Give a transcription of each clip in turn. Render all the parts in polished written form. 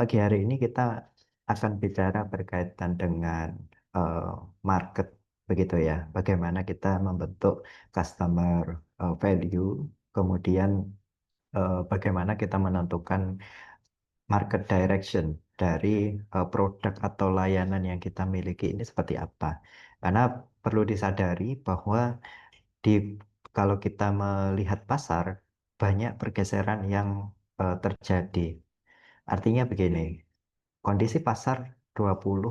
pagi hari ini kita akan bicara berkaitan dengan eh, market, begitu ya. Bagaimana kita membentuk customer value, kemudian bagaimana kita menentukan market direction dari produk atau layanan yang kita miliki ini seperti apa. Karena perlu disadari bahwa di kalau kita melihat pasar, banyak pergeseran yang terjadi. Artinya begini, kondisi pasar 20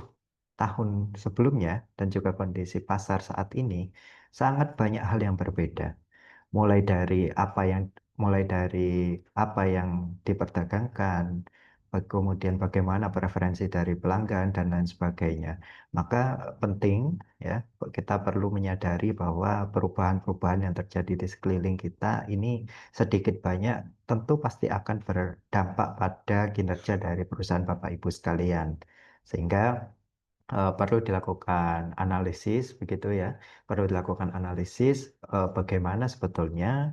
tahun sebelumnya dan juga kondisi pasar saat ini sangat banyak hal yang berbeda. Mulai dari apa yang diperdagangkan, kemudian bagaimana preferensi dari pelanggan dan lain sebagainya. Maka penting ya kita perlu menyadari bahwa perubahan-perubahan yang terjadi di sekeliling kita ini sedikit banyak tentu pasti akan berdampak pada kinerja dari perusahaan Bapak Ibu sekalian. Sehingga perlu dilakukan analisis begitu ya, perlu dilakukan analisis bagaimana sebetulnya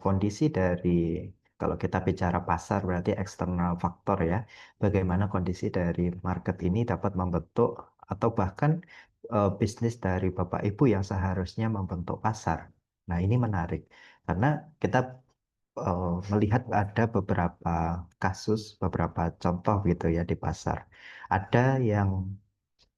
kondisi dari, kalau kita bicara pasar berarti eksternal faktor ya, bagaimana kondisi dari market ini dapat membentuk atau bahkan bisnis dari Bapak Ibu yang seharusnya membentuk pasar. Nah, ini menarik karena kita melihat ada beberapa kasus, beberapa contoh gitu ya di pasar. Ada yang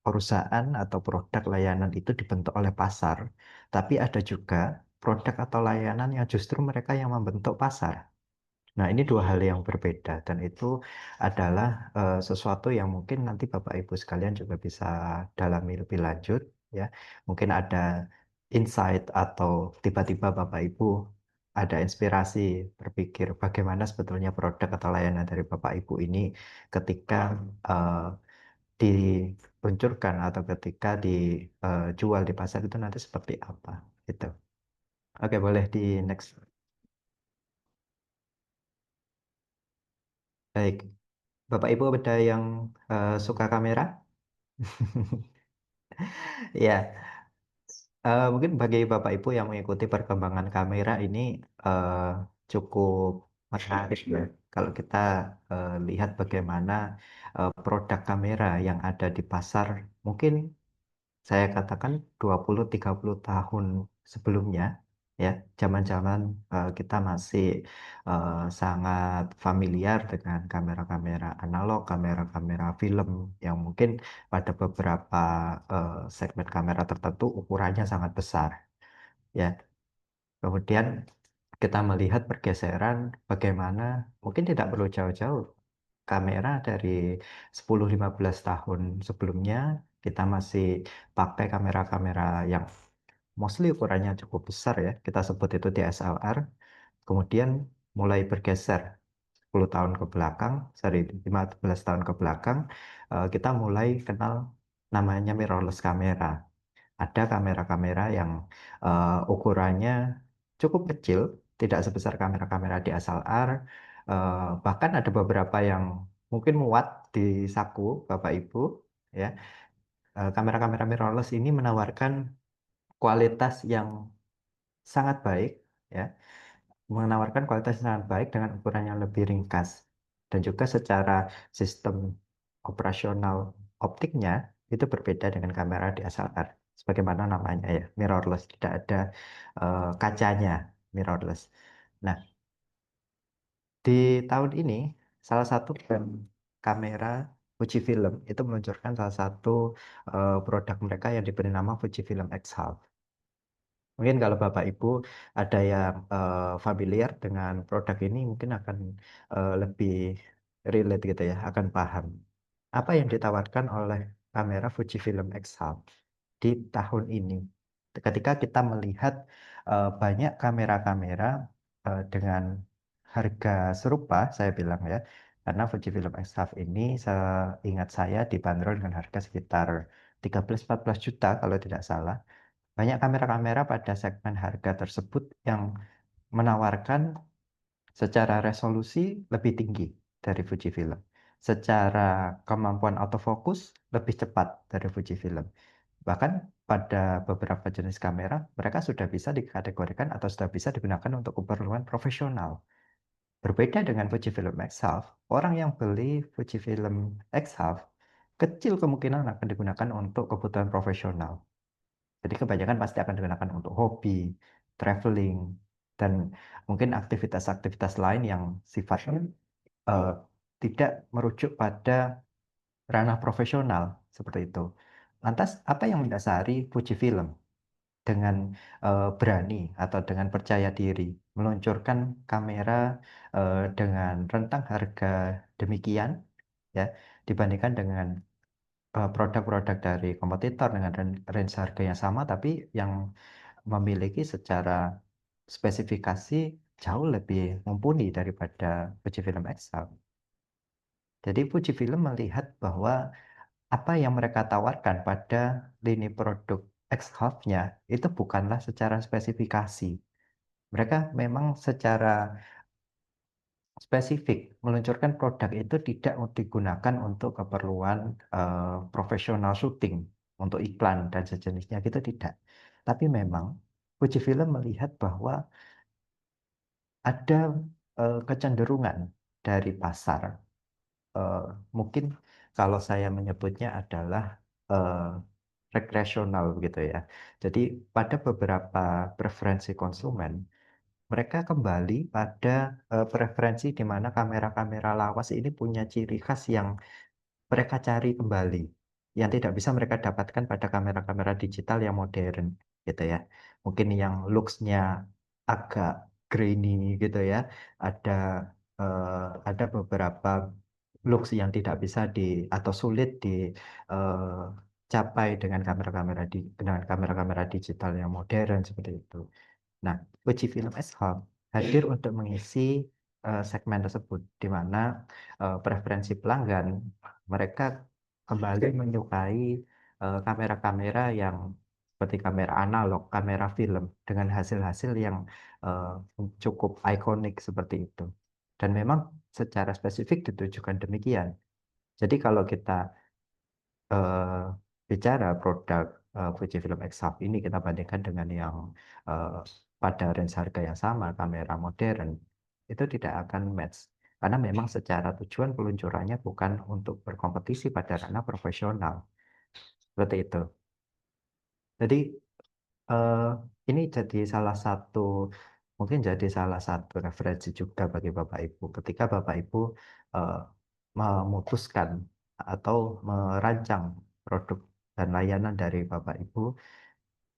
perusahaan atau produk layanan itu dibentuk oleh pasar, tapi ada juga produk atau layanan yang justru mereka yang membentuk pasar. Nah, ini dua hal yang berbeda dan itu adalah sesuatu yang mungkin nanti Bapak Ibu sekalian juga bisa dalami lebih lanjut ya. Mungkin ada insight atau tiba-tiba Bapak Ibu ada inspirasi berpikir bagaimana sebetulnya produk atau layanan dari Bapak Ibu ini ketika eh, diluncurkan atau ketika dijual di pasar itu nanti seperti apa gitu. Oke, boleh di next. Baik, Bapak Ibu ada yang suka kamera? Ya, mungkin bagi Bapak Ibu yang mengikuti perkembangan kamera ini eh, cukup menarik ya. Kalau kita lihat bagaimana produk kamera yang ada di pasar, mungkin saya katakan 20-30 tahun sebelumnya ya, zaman-zaman kita masih sangat familiar dengan kamera-kamera analog, kamera-kamera film yang mungkin pada beberapa segmen kamera tertentu ukurannya sangat besar ya. Kemudian kita melihat pergeseran bagaimana mungkin tidak perlu jauh-jauh, kamera dari 10-15 tahun sebelumnya kita masih pakai kamera-kamera yang mostly ukurannya cukup besar ya, kita sebut itu DSLR. Kemudian mulai bergeser 10 tahun ke belakang, sorry 15 tahun ke belakang, kita mulai kenal namanya mirrorless kamera. Ada kamera-kamera yang ukurannya cukup kecil, tidak sebesar kamera-kamera DSLR, bahkan ada beberapa yang mungkin muat di saku Bapak Ibu, ya. Kamera-kamera mirrorless ini menawarkan kualitas yang sangat baik, ya, menawarkan kualitas yang sangat baik dengan ukuran yang lebih ringkas dan juga secara sistem operasional optiknya itu berbeda dengan kamera DSLR. Sebagaimana namanya ya, mirrorless, tidak ada kacanya, mirrorless. Nah, di tahun ini salah satu brand kamera Fujifilm itu meluncurkan salah satu produk mereka yang diberi nama Fujifilm X-Half. Mungkin kalau Bapak Ibu ada yang familiar dengan produk ini mungkin akan lebih relate gitu ya, akan paham. Apa yang ditawarkan oleh kamera Fujifilm X-Half di tahun ini? Ketika kita melihat banyak kamera-kamera dengan harga serupa, saya bilang ya, karena Fujifilm X-Half ini seingat saya dibanderol dengan harga sekitar 13-14 juta kalau tidak salah. Banyak kamera-kamera pada segmen harga tersebut yang menawarkan secara resolusi lebih tinggi dari Fujifilm. Secara kemampuan autofocus lebih cepat dari Fujifilm. Bahkan pada beberapa jenis kamera, mereka sudah bisa dikategorikan atau sudah bisa digunakan untuk keperluan profesional. Berbeda dengan Fujifilm X-Half, orang yang beli Fujifilm X-Half kecil kemungkinan akan digunakan untuk kebutuhan profesional. Jadi kebanyakan pasti akan digunakan untuk hobi, traveling, dan mungkin aktivitas-aktivitas lain yang sifatnya eh, tidak merujuk pada ranah profesional seperti itu. Lantas, apa yang mendasari Fujifilm dengan berani atau dengan percaya diri meluncurkan kamera dengan rentang harga demikian, ya, dibandingkan dengan produk-produk dari kompetitor dengan range harga yang sama, tapi yang memiliki secara spesifikasi jauh lebih mumpuni daripada Fujifilm X-Half. Jadi Fujifilm melihat bahwa apa yang mereka tawarkan pada lini produk X-Half-nya itu bukanlah secara spesifikasi. Mereka memang secara spesifik meluncurkan produk itu tidak digunakan untuk keperluan profesional syuting, untuk iklan dan sejenisnya gitu tidak. Tapi memang Fujifilm melihat bahwa ada kecenderungan dari pasar. Eh, Mungkin kalau saya menyebutnya adalah eh, rekreasional gitu ya. Jadi pada beberapa preferensi konsumen, mereka kembali pada preferensi di mana kamera-kamera lawas ini punya ciri khas yang mereka cari kembali, yang tidak bisa mereka dapatkan pada kamera-kamera digital yang modern, gitu ya. Mungkin yang looks-nya agak grainy gitu ya. Ada ada beberapa looks yang tidak bisa atau sulit dicapai dengan kamera-kamera digital yang modern seperti itu. Nah, Fuji Film S-Hub hadir untuk mengisi segmen tersebut, di mana preferensi pelanggan mereka kembali menyukai kamera-kamera yang seperti kamera analog, kamera film dengan hasil-hasil yang eh, cukup ikonik seperti itu. Dan memang secara spesifik ditujukan demikian. Jadi kalau kita eh, bicara produk Fujifilm X-Hub ini kita bandingkan dengan yang eh, pada range harga yang sama, kamera modern, itu tidak akan match. Karena memang secara tujuan peluncurannya bukan untuk berkompetisi pada ranah profesional. Seperti itu. Jadi eh, ini jadi salah satu, mungkin jadi salah satu referensi juga bagi Bapak Ibu. Ketika Bapak Ibu eh, memutuskan atau merancang produk dan layanan dari Bapak Ibu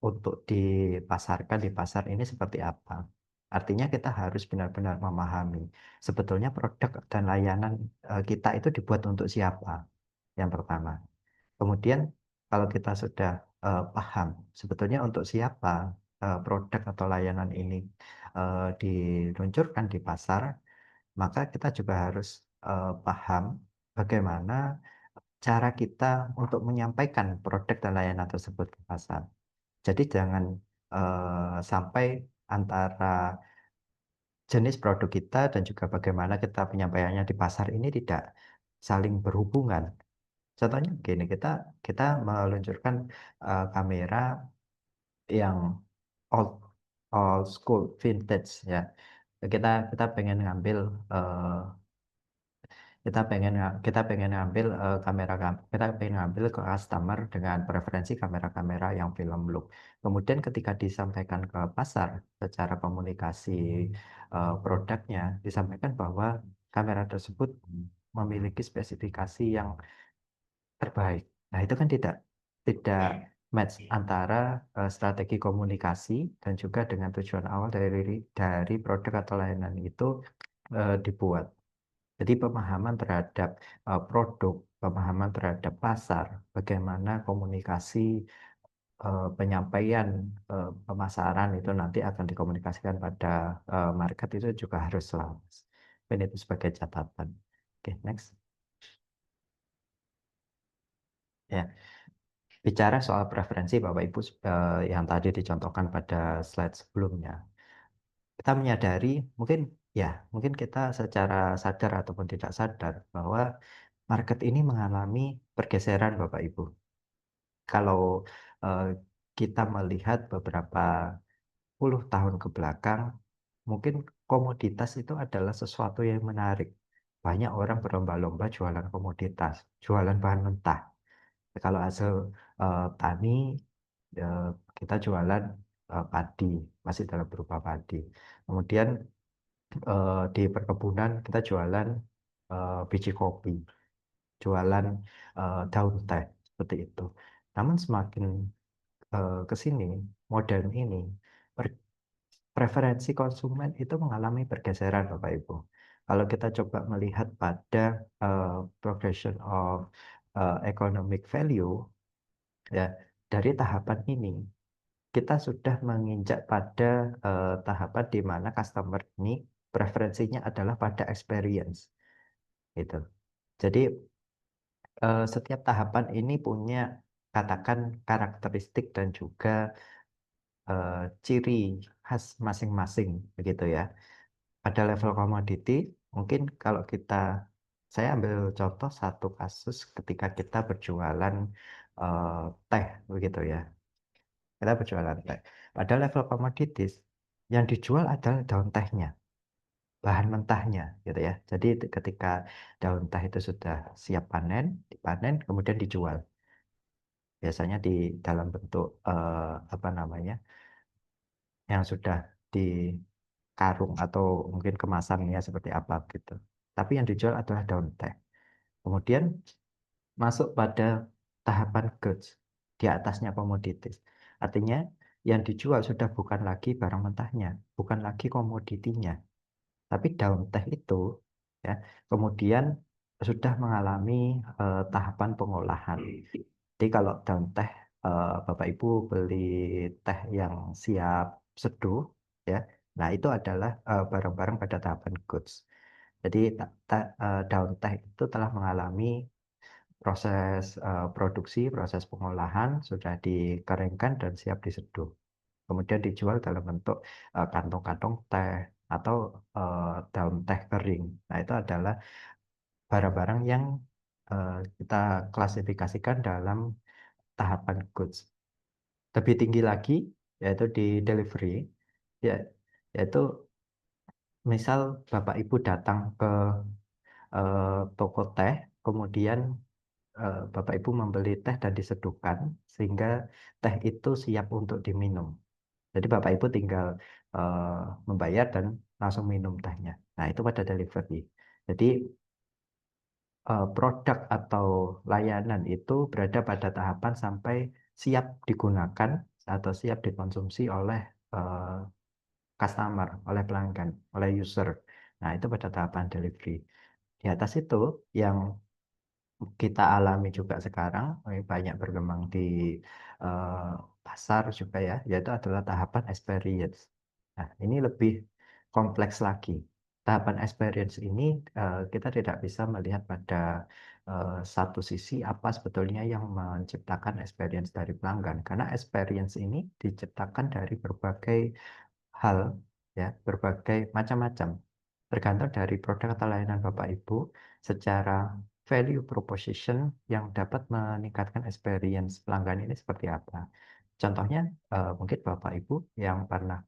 untuk dipasarkan di pasar ini seperti apa. Artinya kita harus benar-benar memahami sebetulnya produk dan layanan kita itu dibuat untuk siapa, yang pertama. Kemudian kalau kita sudah paham sebetulnya untuk siapa produk atau layanan ini diluncurkan di pasar, maka kita juga harus paham bagaimana cara kita untuk menyampaikan produk dan layanan tersebut ke pasar. Jadi jangan sampai antara jenis produk kita dan juga bagaimana kita penyampaiannya di pasar ini tidak saling berhubungan. Contohnya begini, kita kita meluncurkan kamera yang old old school vintage ya. Kita kita pengen ngambil eh, kita pengen ngambil kita pengen ngambil ke customer dengan preferensi kamera-kamera yang film look. Kemudian ketika disampaikan ke pasar secara komunikasi produknya disampaikan bahwa kamera tersebut memiliki spesifikasi yang terbaik. Nah, itu kan tidak match antara strategi komunikasi dan juga dengan tujuan awal dari produk atau layanan itu dibuat. Jadi pemahaman terhadap produk, pemahaman terhadap pasar, bagaimana komunikasi penyampaian pemasaran itu nanti akan dikomunikasikan pada market itu juga harus selaras. Dan itu sebagai catatan. Oke, next. Ya, bicara soal preferensi Bapak Ibu yang tadi dicontohkan pada slide sebelumnya, kita menyadari mungkin kita secara sadar ataupun tidak sadar bahwa market ini mengalami pergeseran Bapak Ibu. Kalau eh, kita melihat beberapa puluh tahun ke belakang, mungkin komoditas itu adalah sesuatu yang menarik. Banyak orang berlomba-lomba jualan komoditas, jualan bahan mentah. Kalau hasil tani, kita jualan padi, masih dalam berupa padi. Kemudian di perkebunan kita jualan biji kopi, jualan daun teh, seperti itu. Namun semakin ke sini, modern ini, preferensi konsumen itu mengalami pergeseran, Bapak Ibu. Kalau kita coba melihat pada progression of economic value, ya dari tahapan ini kita sudah menginjak pada tahapan di mana customer ini preferensinya adalah pada experience, gitu. Jadi setiap tahapan ini punya katakan karakteristik dan juga ciri khas masing-masing, begitu ya. Pada level komoditi, mungkin kalau saya ambil contoh satu kasus ketika kita berjualan eh, teh, begitu ya. Kita berjualan teh. Pada level komoditis, yang dijual adalah daun tehnya, bahan mentahnya, gitu ya. Jadi ketika daun teh itu sudah siap panen, dipanen, kemudian dijual. Biasanya di dalam bentuk apa namanya, yang sudah di karung atau mungkin kemasannya seperti apa gitu. Tapi yang dijual adalah daun teh. Kemudian masuk pada tahapan goods, di atasnya komoditis. Artinya yang dijual sudah bukan lagi barang mentahnya, bukan lagi komoditinya, tapi daun teh itu ya kemudian sudah mengalami tahapan pengolahan. Jadi kalau daun teh Bapak Ibu beli teh yang siap seduh ya, nah itu adalah barang-barang pada tahapan goods. Jadi daun teh itu telah mengalami proses produksi, proses pengolahan sudah dikeringkan dan siap diseduh. Kemudian dijual dalam bentuk kantong-kantong teh atau daun teh kering. Nah, itu adalah barang-barang yang kita klasifikasikan dalam tahapan goods. Lebih tinggi lagi yaitu di delivery, ya, yaitu misal Bapak Ibu datang ke toko teh, kemudian Bapak Ibu membeli teh dan diseduhkan sehingga teh itu siap untuk diminum. Jadi Bapak Ibu tinggal membayar dan langsung minum tehnya. Nah, itu pada delivery. Jadi produk atau layanan itu berada pada tahapan sampai siap digunakan atau siap dikonsumsi oleh eh, customer, oleh pelanggan, oleh user. Nah, itu pada tahapan delivery. Di atas itu yang kita alami juga sekarang, banyak berkembang di eh, pasar juga ya, yaitu adalah tahapan experience. Nah, ini lebih kompleks lagi. Tahapan experience ini kita tidak bisa melihat pada satu sisi apa sebetulnya yang menciptakan experience dari pelanggan, karena experience ini diciptakan dari berbagai hal, ya, berbagai macam-macam. Tergantung dari produk atau layanan Bapak Ibu secara value proposition yang dapat meningkatkan experience pelanggan ini seperti apa. Contohnya mungkin Bapak Ibu yang pernah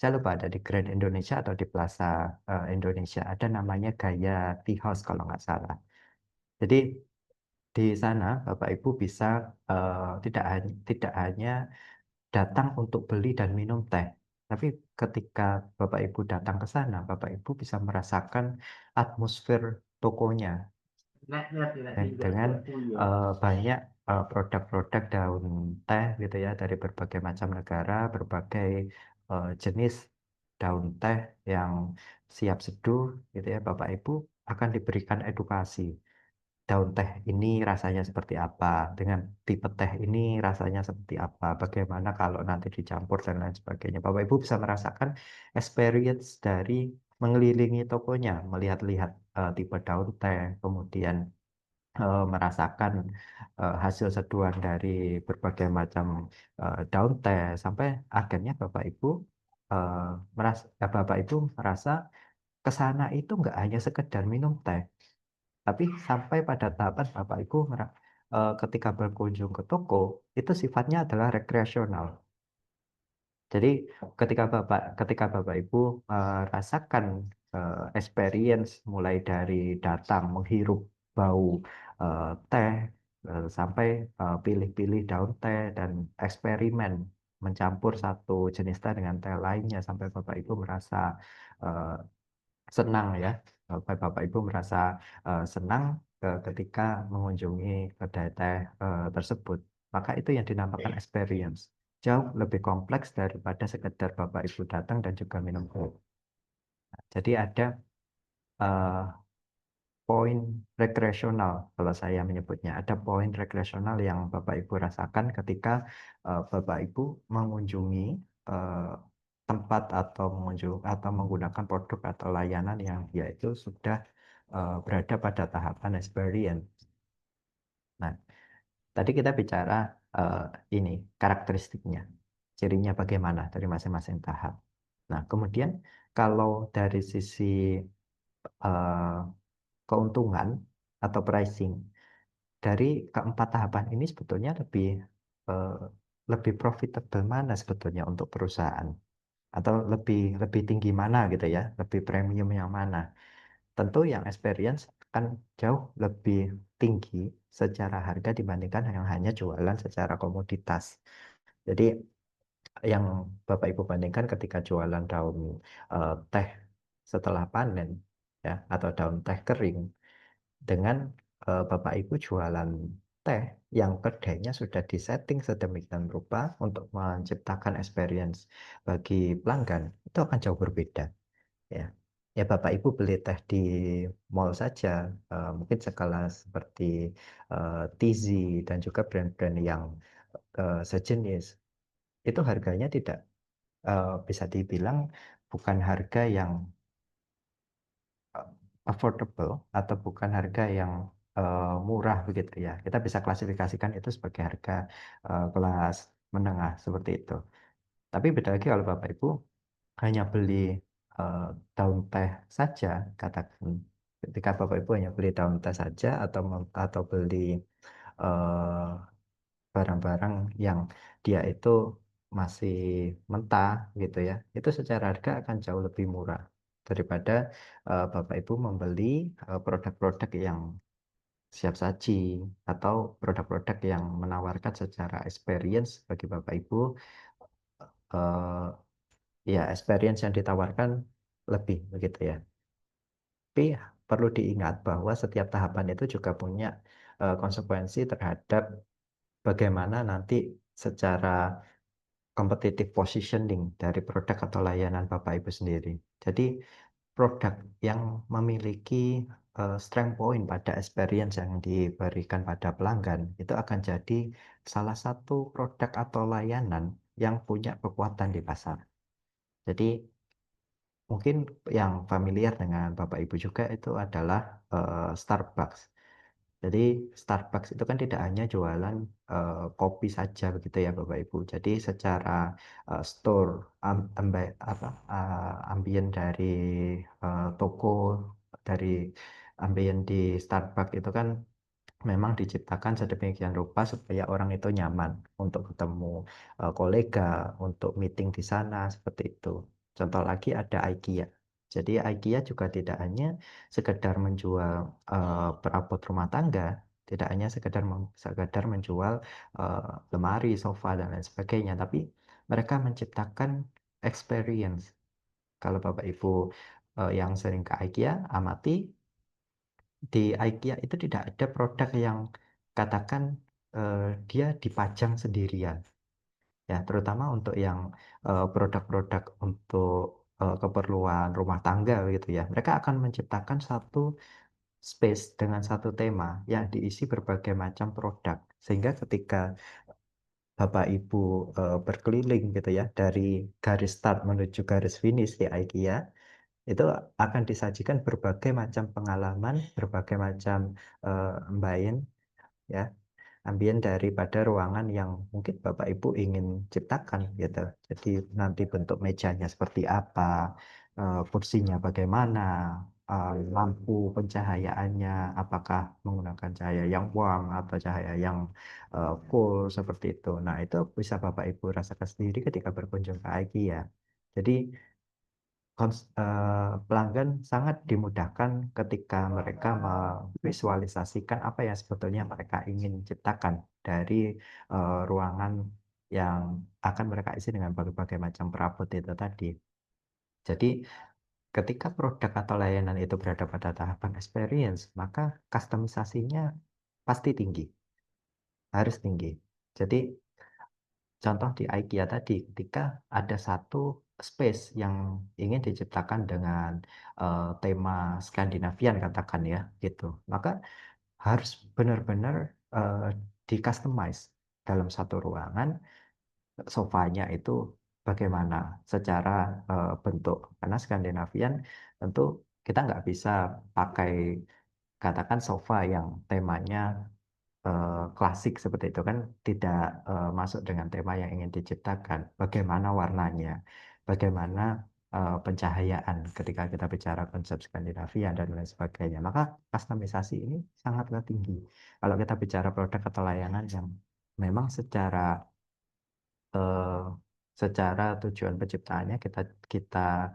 saya lupa ada di Grand Indonesia atau di Plaza Indonesia, ada namanya Gaya Tea House kalau nggak salah. Jadi di sana Bapak Ibu bisa tidak hanya datang untuk beli dan minum teh. Tapi ketika Bapak Ibu datang ke sana, Bapak Ibu bisa merasakan atmosfer tokonya dengan banyak produk-produk daun teh gitu ya dari berbagai macam negara, berbagai jenis daun teh yang siap seduh gitu ya. Bapak Ibu akan diberikan edukasi daun teh ini rasanya seperti apa, dengan tipe teh ini rasanya seperti apa, bagaimana kalau nanti dicampur dan lain sebagainya. Bapak Ibu bisa merasakan experience dari mengelilingi tokonya, melihat-lihat tipe daun teh, kemudian merasakan hasil seduhan dari berbagai macam daun teh, sampai akhirnya eh, Bapak Ibu merasa ke sana itu nggak hanya sekedar minum teh, tapi sampai pada tahapan Bapak Ibu ketika berkunjung ke toko, itu sifatnya adalah rekreasional. Jadi ketika Bapak Ibu rasakan experience mulai dari datang menghirup bau teh sampai pilih-pilih daun teh dan eksperimen mencampur satu jenis teh dengan teh lainnya sampai Bapak Ibu merasa eh, senang ya, sampai Bapak Ibu merasa senang ketika mengunjungi kedai teh tersebut. Maka itu yang dinamakan experience. Jauh lebih kompleks daripada sekedar Bapak Ibu datang dan juga minum kopi. Jadi ada eh, poin rekreasional, kalau saya menyebutnya. Ada poin rekreasional yang Bapak Ibu rasakan ketika Bapak Ibu mengunjungi eh, tempat atau atau menggunakan produk atau layanan yang dia itu sudah berada pada tahapan experience. Nah, tadi kita bicara eh, ini karakteristiknya, cirinya bagaimana dari masing-masing tahap. Nah, kemudian kalau dari sisi eh, keuntungan atau pricing dari keempat tahapan ini sebetulnya eh, lebih profitable mana sebetulnya untuk perusahaan atau lebih lebih tinggi mana gitu ya, lebih premium yang mana? Tentu yang experience kan jauh lebih tinggi secara harga dibandingkan yang hanya jualan secara komoditas. Jadi yang Bapak Ibu bandingkan ketika jualan daun teh setelah panen ya atau daun teh kering dengan Bapak Ibu jualan teh yang kedainya sudah disetting sedemikian rupa untuk menciptakan experience bagi pelanggan, itu akan jauh berbeda ya. Ya Bapak Ibu beli teh di mall saja, mungkin sekelas seperti Tizi dan juga brand-brand yang sejenis, itu harganya tidak bisa dibilang bukan harga yang eh, affordable atau bukan harga yang murah begitu ya. Kita bisa klasifikasikan itu sebagai harga kelas menengah seperti itu. Tapi beda lagi kalau Bapak Ibu hanya beli eh, daun teh saja, katakan ketika Bapak Ibu hanya beli daun teh saja atau beli eh, barang-barang yang dia itu masih mentah gitu ya, itu secara harga akan jauh lebih murah daripada Bapak Ibu membeli produk-produk yang siap saji atau produk-produk yang menawarkan secara experience bagi Bapak Ibu eh, ya experience yang ditawarkan lebih begitu ya. Tapi perlu diingat bahwa setiap tahapan itu juga punya konsekuensi terhadap bagaimana nanti secara competitive positioning dari produk atau layanan Bapak Ibu sendiri. Jadi produk yang memiliki strength point pada experience yang diberikan pada pelanggan itu akan jadi salah satu produk atau layanan yang punya kekuatan di pasar. Jadi mungkin yang familiar dengan Bapak Ibu juga itu adalah Starbucks. Jadi Starbucks itu kan tidak hanya jualan kopi saja begitu ya Bapak Ibu. Jadi secara store ambien dari toko dari ambien di Starbucks itu kan memang diciptakan sedemikian rupa supaya orang itu nyaman untuk ketemu kolega, untuk meeting di sana seperti itu. Contoh lagi ada IKEA. Jadi IKEA juga tidak hanya sekedar menjual perabot rumah tangga, tidak hanya sekedar menjual lemari, sofa dan lain sebagainya, tapi mereka menciptakan experience. Kalau Bapak Ibu yang sering ke IKEA, amati di IKEA itu tidak ada produk yang katakan dia dipajang sendirian ya, terutama untuk yang produk-produk untuk keperluan rumah tangga gitu ya. Mereka akan menciptakan satu space dengan satu tema yang diisi berbagai macam produk, sehingga ketika Bapak Ibu berkeliling gitu ya dari garis start menuju garis finish di IKEA, itu akan disajikan berbagai macam pengalaman, berbagai macam ambience ya, ambien daripada ruangan yang mungkin Bapak Ibu ingin ciptakan gitu. Jadi nanti bentuk mejanya seperti apa, kursinya bagaimana, lampu pencahayaannya, apakah menggunakan cahaya yang warm atau cahaya yang cool seperti itu. Nah, itu bisa Bapak Ibu rasakan sendiri ketika berkunjung ke IKEA. Jadi pelanggan sangat dimudahkan ketika mereka memvisualisasikan apa yang sebetulnya mereka ingin ciptakan dari ruangan yang akan mereka isi dengan berbagai macam perabot itu tadi. Jadi ketika produk atau layanan itu berada pada tahapan experience, maka kustomisasinya pasti tinggi, harus tinggi. Jadi contoh di IKEA tadi, ketika ada satu space yang ingin diciptakan dengan tema Skandinavian katakan ya, gitu. Maka harus benar-benar di-customize dalam satu ruangan, sofanya itu bagaimana secara bentuk. Karena Skandinavian tentu kita nggak bisa pakai katakan sofa yang temanya klasik seperti itu kan tidak masuk dengan tema yang ingin diciptakan. Bagaimana warnanya, bagaimana pencahayaan ketika kita bicara konsep Skandinavia dan lain sebagainya. Maka kustomisasi ini sangatlah tinggi. Kalau kita bicara produk atau layanan yang memang eh, secara tujuan penciptaannya kita kita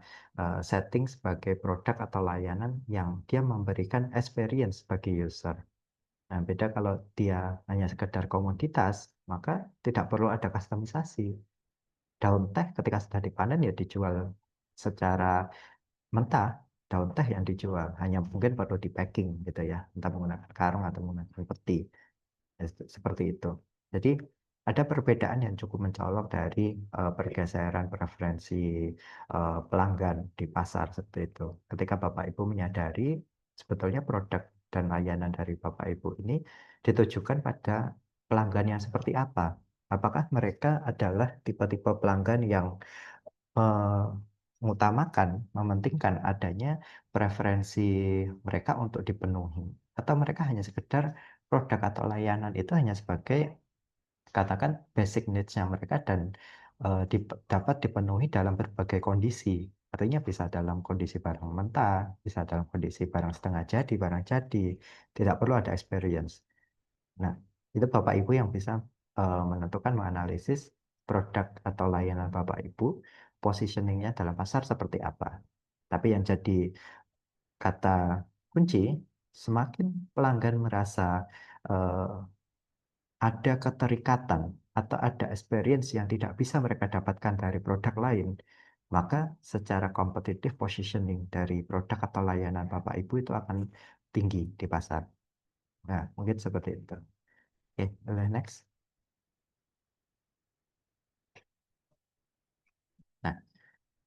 setting sebagai produk atau layanan yang dia memberikan experience bagi user. Nah, beda kalau dia hanya sekedar komoditas, maka tidak perlu ada kustomisasi. Daun teh ketika sudah dipanen ya dijual secara mentah, daun teh yang dijual. Hanya mungkin perlu di packing gitu ya, entah menggunakan karung atau menggunakan peti. Ya, seperti itu. Jadi ada perbedaan yang cukup mencolok dari pergeseran preferensi pelanggan di pasar seperti itu. Ketika Bapak Ibu menyadari sebetulnya produk dan layanan dari Bapak Ibu ini ditujukan pada pelanggan yang seperti apa? Apakah mereka adalah tipe-tipe pelanggan yang mengutamakan, mementingkan adanya preferensi mereka untuk dipenuhi, atau mereka hanya sekedar produk atau layanan itu hanya sebagai katakan basic needs-nya mereka dan dapat dipenuhi dalam berbagai kondisi. Artinya bisa dalam kondisi barang mentah, bisa dalam kondisi barang setengah jadi, barang jadi, tidak perlu ada experience. Nah, itu Bapak Ibu yang bisa menentukan, menganalisis produk atau layanan Bapak Ibu, positioningnya dalam pasar seperti apa. Tapi yang jadi kata kunci, semakin pelanggan merasa eh, ada keterikatan atau ada experience yang tidak bisa mereka dapatkan dari produk lain, maka secara kompetitif positioning dari produk atau layanan Bapak Ibu itu akan tinggi di pasar. Nah, mungkin seperti itu. Oke, boleh next. Nah,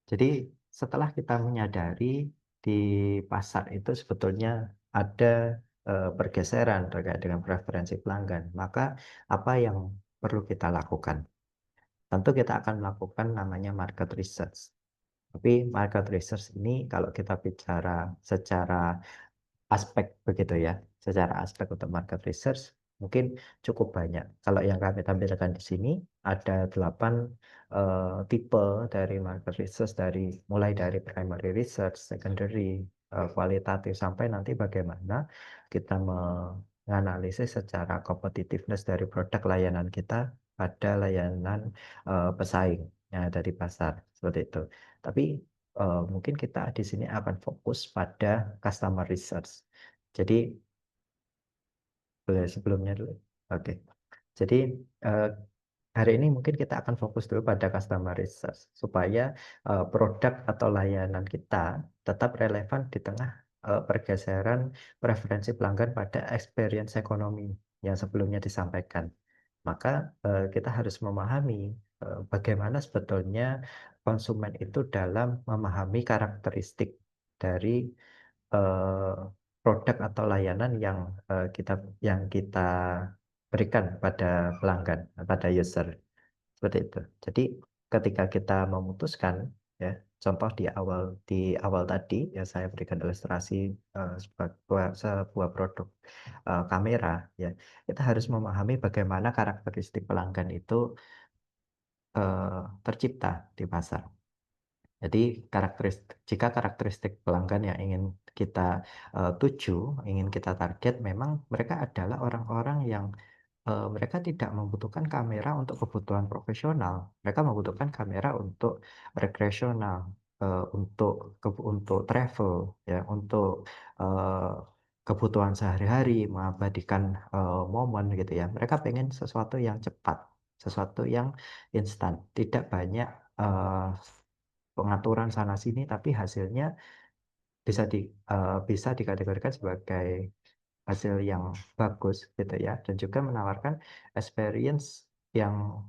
jadi setelah kita menyadari di pasar itu sebetulnya ada pergeseran terkait dengan preferensi pelanggan, maka apa yang perlu kita lakukan? Tentu kita akan melakukan namanya market research. Tapi market research ini kalau kita bicara secara aspek begitu ya. Secara aspek untuk market research mungkin cukup banyak. Kalau yang kami tampilkan di sini ada 8 tipe dari market research dari mulai dari primary research, secondary, kualitatif sampai nanti bagaimana kita menganalisis secara competitiveness dari produk layanan kita pada layanan pesaing yang ada di pasar seperti itu. Tapi mungkin kita di sini akan fokus pada customer research. Jadi boleh sebelumnya dulu. Oke. Jadi eh, hari ini mungkin kita akan fokus dulu pada customer research supaya produk atau layanan kita tetap relevan di tengah pergeseran preferensi pelanggan pada experience ekonomi yang sebelumnya disampaikan. Maka kita harus memahami bagaimana sebetulnya konsumen itu dalam memahami karakteristik dari eh, produk atau layanan yang kita berikan pada pelanggan, pada user. Seperti itu. Jadi ketika kita memutuskan ya, contoh di awal tadi ya saya berikan ilustrasi sebuah produk kamera ya. Kita harus memahami bagaimana karakteristik pelanggan itu tercipta di pasar. Jadi jika karakteristik pelanggan yang ingin kita tuju, ingin kita target, memang mereka adalah orang-orang yang mereka tidak membutuhkan kamera untuk kebutuhan profesional. Mereka membutuhkan kamera untuk rekreasional, untuk travel, ya, untuk eee, kebutuhan sehari-hari, mengabadikan momen gitu ya. Mereka pengen sesuatu yang cepat, sesuatu yang instan, tidak banyak eee, pengaturan sana sini, tapi hasilnya bisa dikategorikan sebagai hasil yang bagus gitu ya, dan juga menawarkan experience yang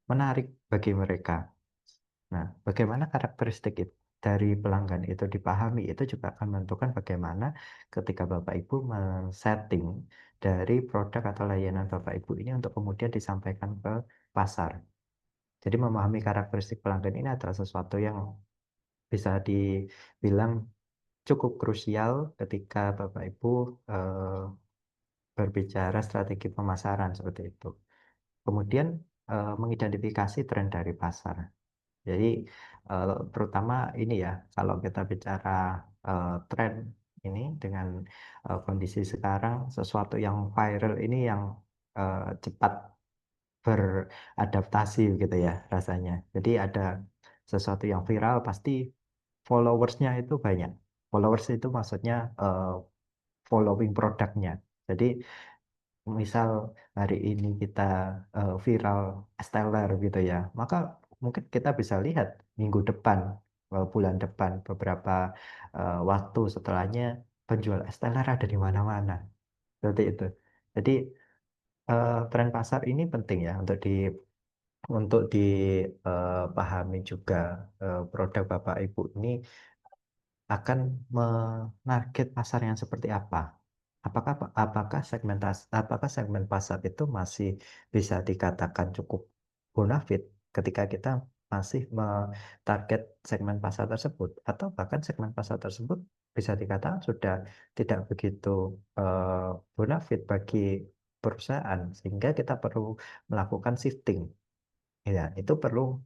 menarik bagi mereka. Nah, bagaimana karakteristik dari pelanggan itu dipahami, itu juga akan menentukan bagaimana ketika Bapak Ibu men-setting dari produk atau layanan Bapak Ibu ini untuk kemudian disampaikan ke pasar. Jadi memahami karakteristik pelanggan ini adalah sesuatu yang bisa dibilang cukup krusial ketika Bapak Ibu berbicara strategi pemasaran seperti itu. Kemudian mengidentifikasi tren dari pasar. Jadi terutama ini ya, kalau kita bicara tren ini dengan kondisi sekarang, sesuatu yang viral ini yang cepat beradaptasi gitu ya rasanya. Jadi ada sesuatu yang viral pasti followersnya itu banyak. Followers itu maksudnya following produknya. Jadi misal hari ini kita viral es teler gitu ya, maka mungkin kita bisa lihat minggu depan, bulan depan, beberapa waktu setelahnya penjual es teler ada di mana-mana, seperti itu. Jadi tren pasar ini penting ya untuk dipahami juga, produk Bapak Ibu ini akan menarget pasar yang seperti apa? Apakah segmen pasar itu masih bisa dikatakan cukup bonafit ketika kita masih target segmen pasar tersebut, atau bahkan segmen pasar tersebut bisa dikatakan sudah tidak begitu bonafit bagi perusahaan, sehingga kita perlu melakukan shifting. Ya, itu perlu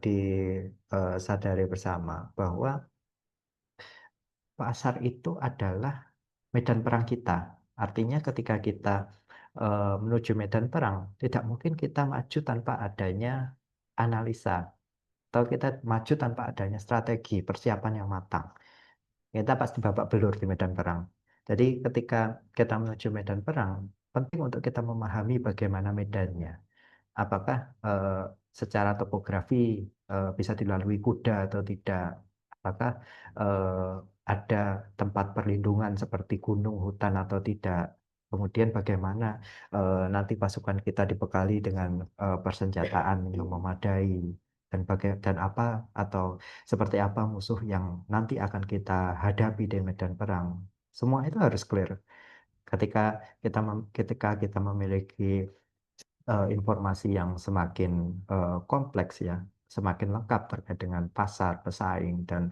disadari bersama bahwa pasar itu adalah medan perang kita. Artinya ketika kita menuju medan perang, tidak mungkin kita maju tanpa adanya analisa, atau kita maju tanpa adanya strategi persiapan yang matang. Kita pasti babak belur di medan perang. Jadi ketika kita menuju medan perang, penting untuk kita memahami bagaimana medannya. Apakah secara topografi bisa dilalui kuda atau tidak? Apakah eee, ada tempat perlindungan seperti gunung, hutan atau tidak? Kemudian bagaimana nanti pasukan kita dibekali dengan persenjataan yang memadai, dan apa atau seperti apa musuh yang nanti akan kita hadapi di medan perang. Semua itu harus clear. Ketika kita memiliki informasi yang semakin kompleks ya, semakin lengkap terkait dengan pasar, pesaing, dan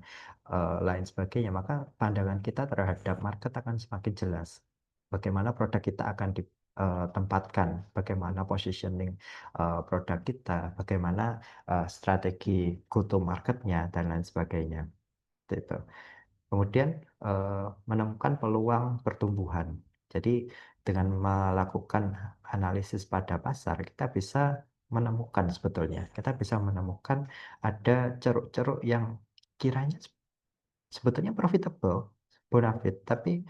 lain sebagainya, maka pandangan kita terhadap market akan semakin jelas. Bagaimana produk kita akan ditempatkan, bagaimana positioning produk kita, bagaimana strategi go to marketnya, dan lain sebagainya. Gitu. Kemudian menemukan peluang pertumbuhan. Jadi dengan melakukan analisis pada pasar, kita bisa menemukan sebetulnya, kita bisa menemukan ada ceruk-ceruk yang kiranya sebetulnya profitable, bonafit, tapi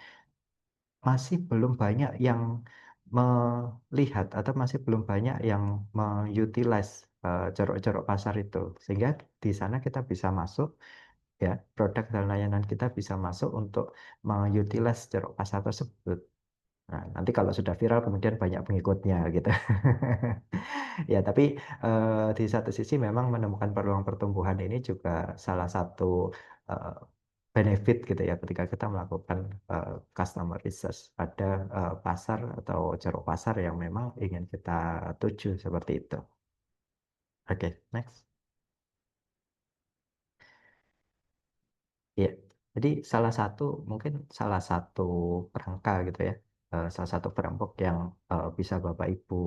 masih belum banyak yang melihat atau masih belum banyak yang me-utilize ceruk-ceruk pasar itu. Sehingga di sana kita bisa masuk. Ya, produk dan layanan kita bisa masuk untuk mengutilize ceruk pasar tersebut. Nah, nanti kalau sudah viral kemudian banyak pengikutnya gitu. Ya, tapi di satu sisi memang menemukan peluang pertumbuhan ini juga salah satu eee, benefit gitu ya ketika kita melakukan customer research pada pasar atau ceruk pasar yang memang ingin kita tuju seperti itu. Oke, next. Iya, jadi mungkin salah satu kerangka gitu ya, salah satu framework yang bisa Bapak Ibu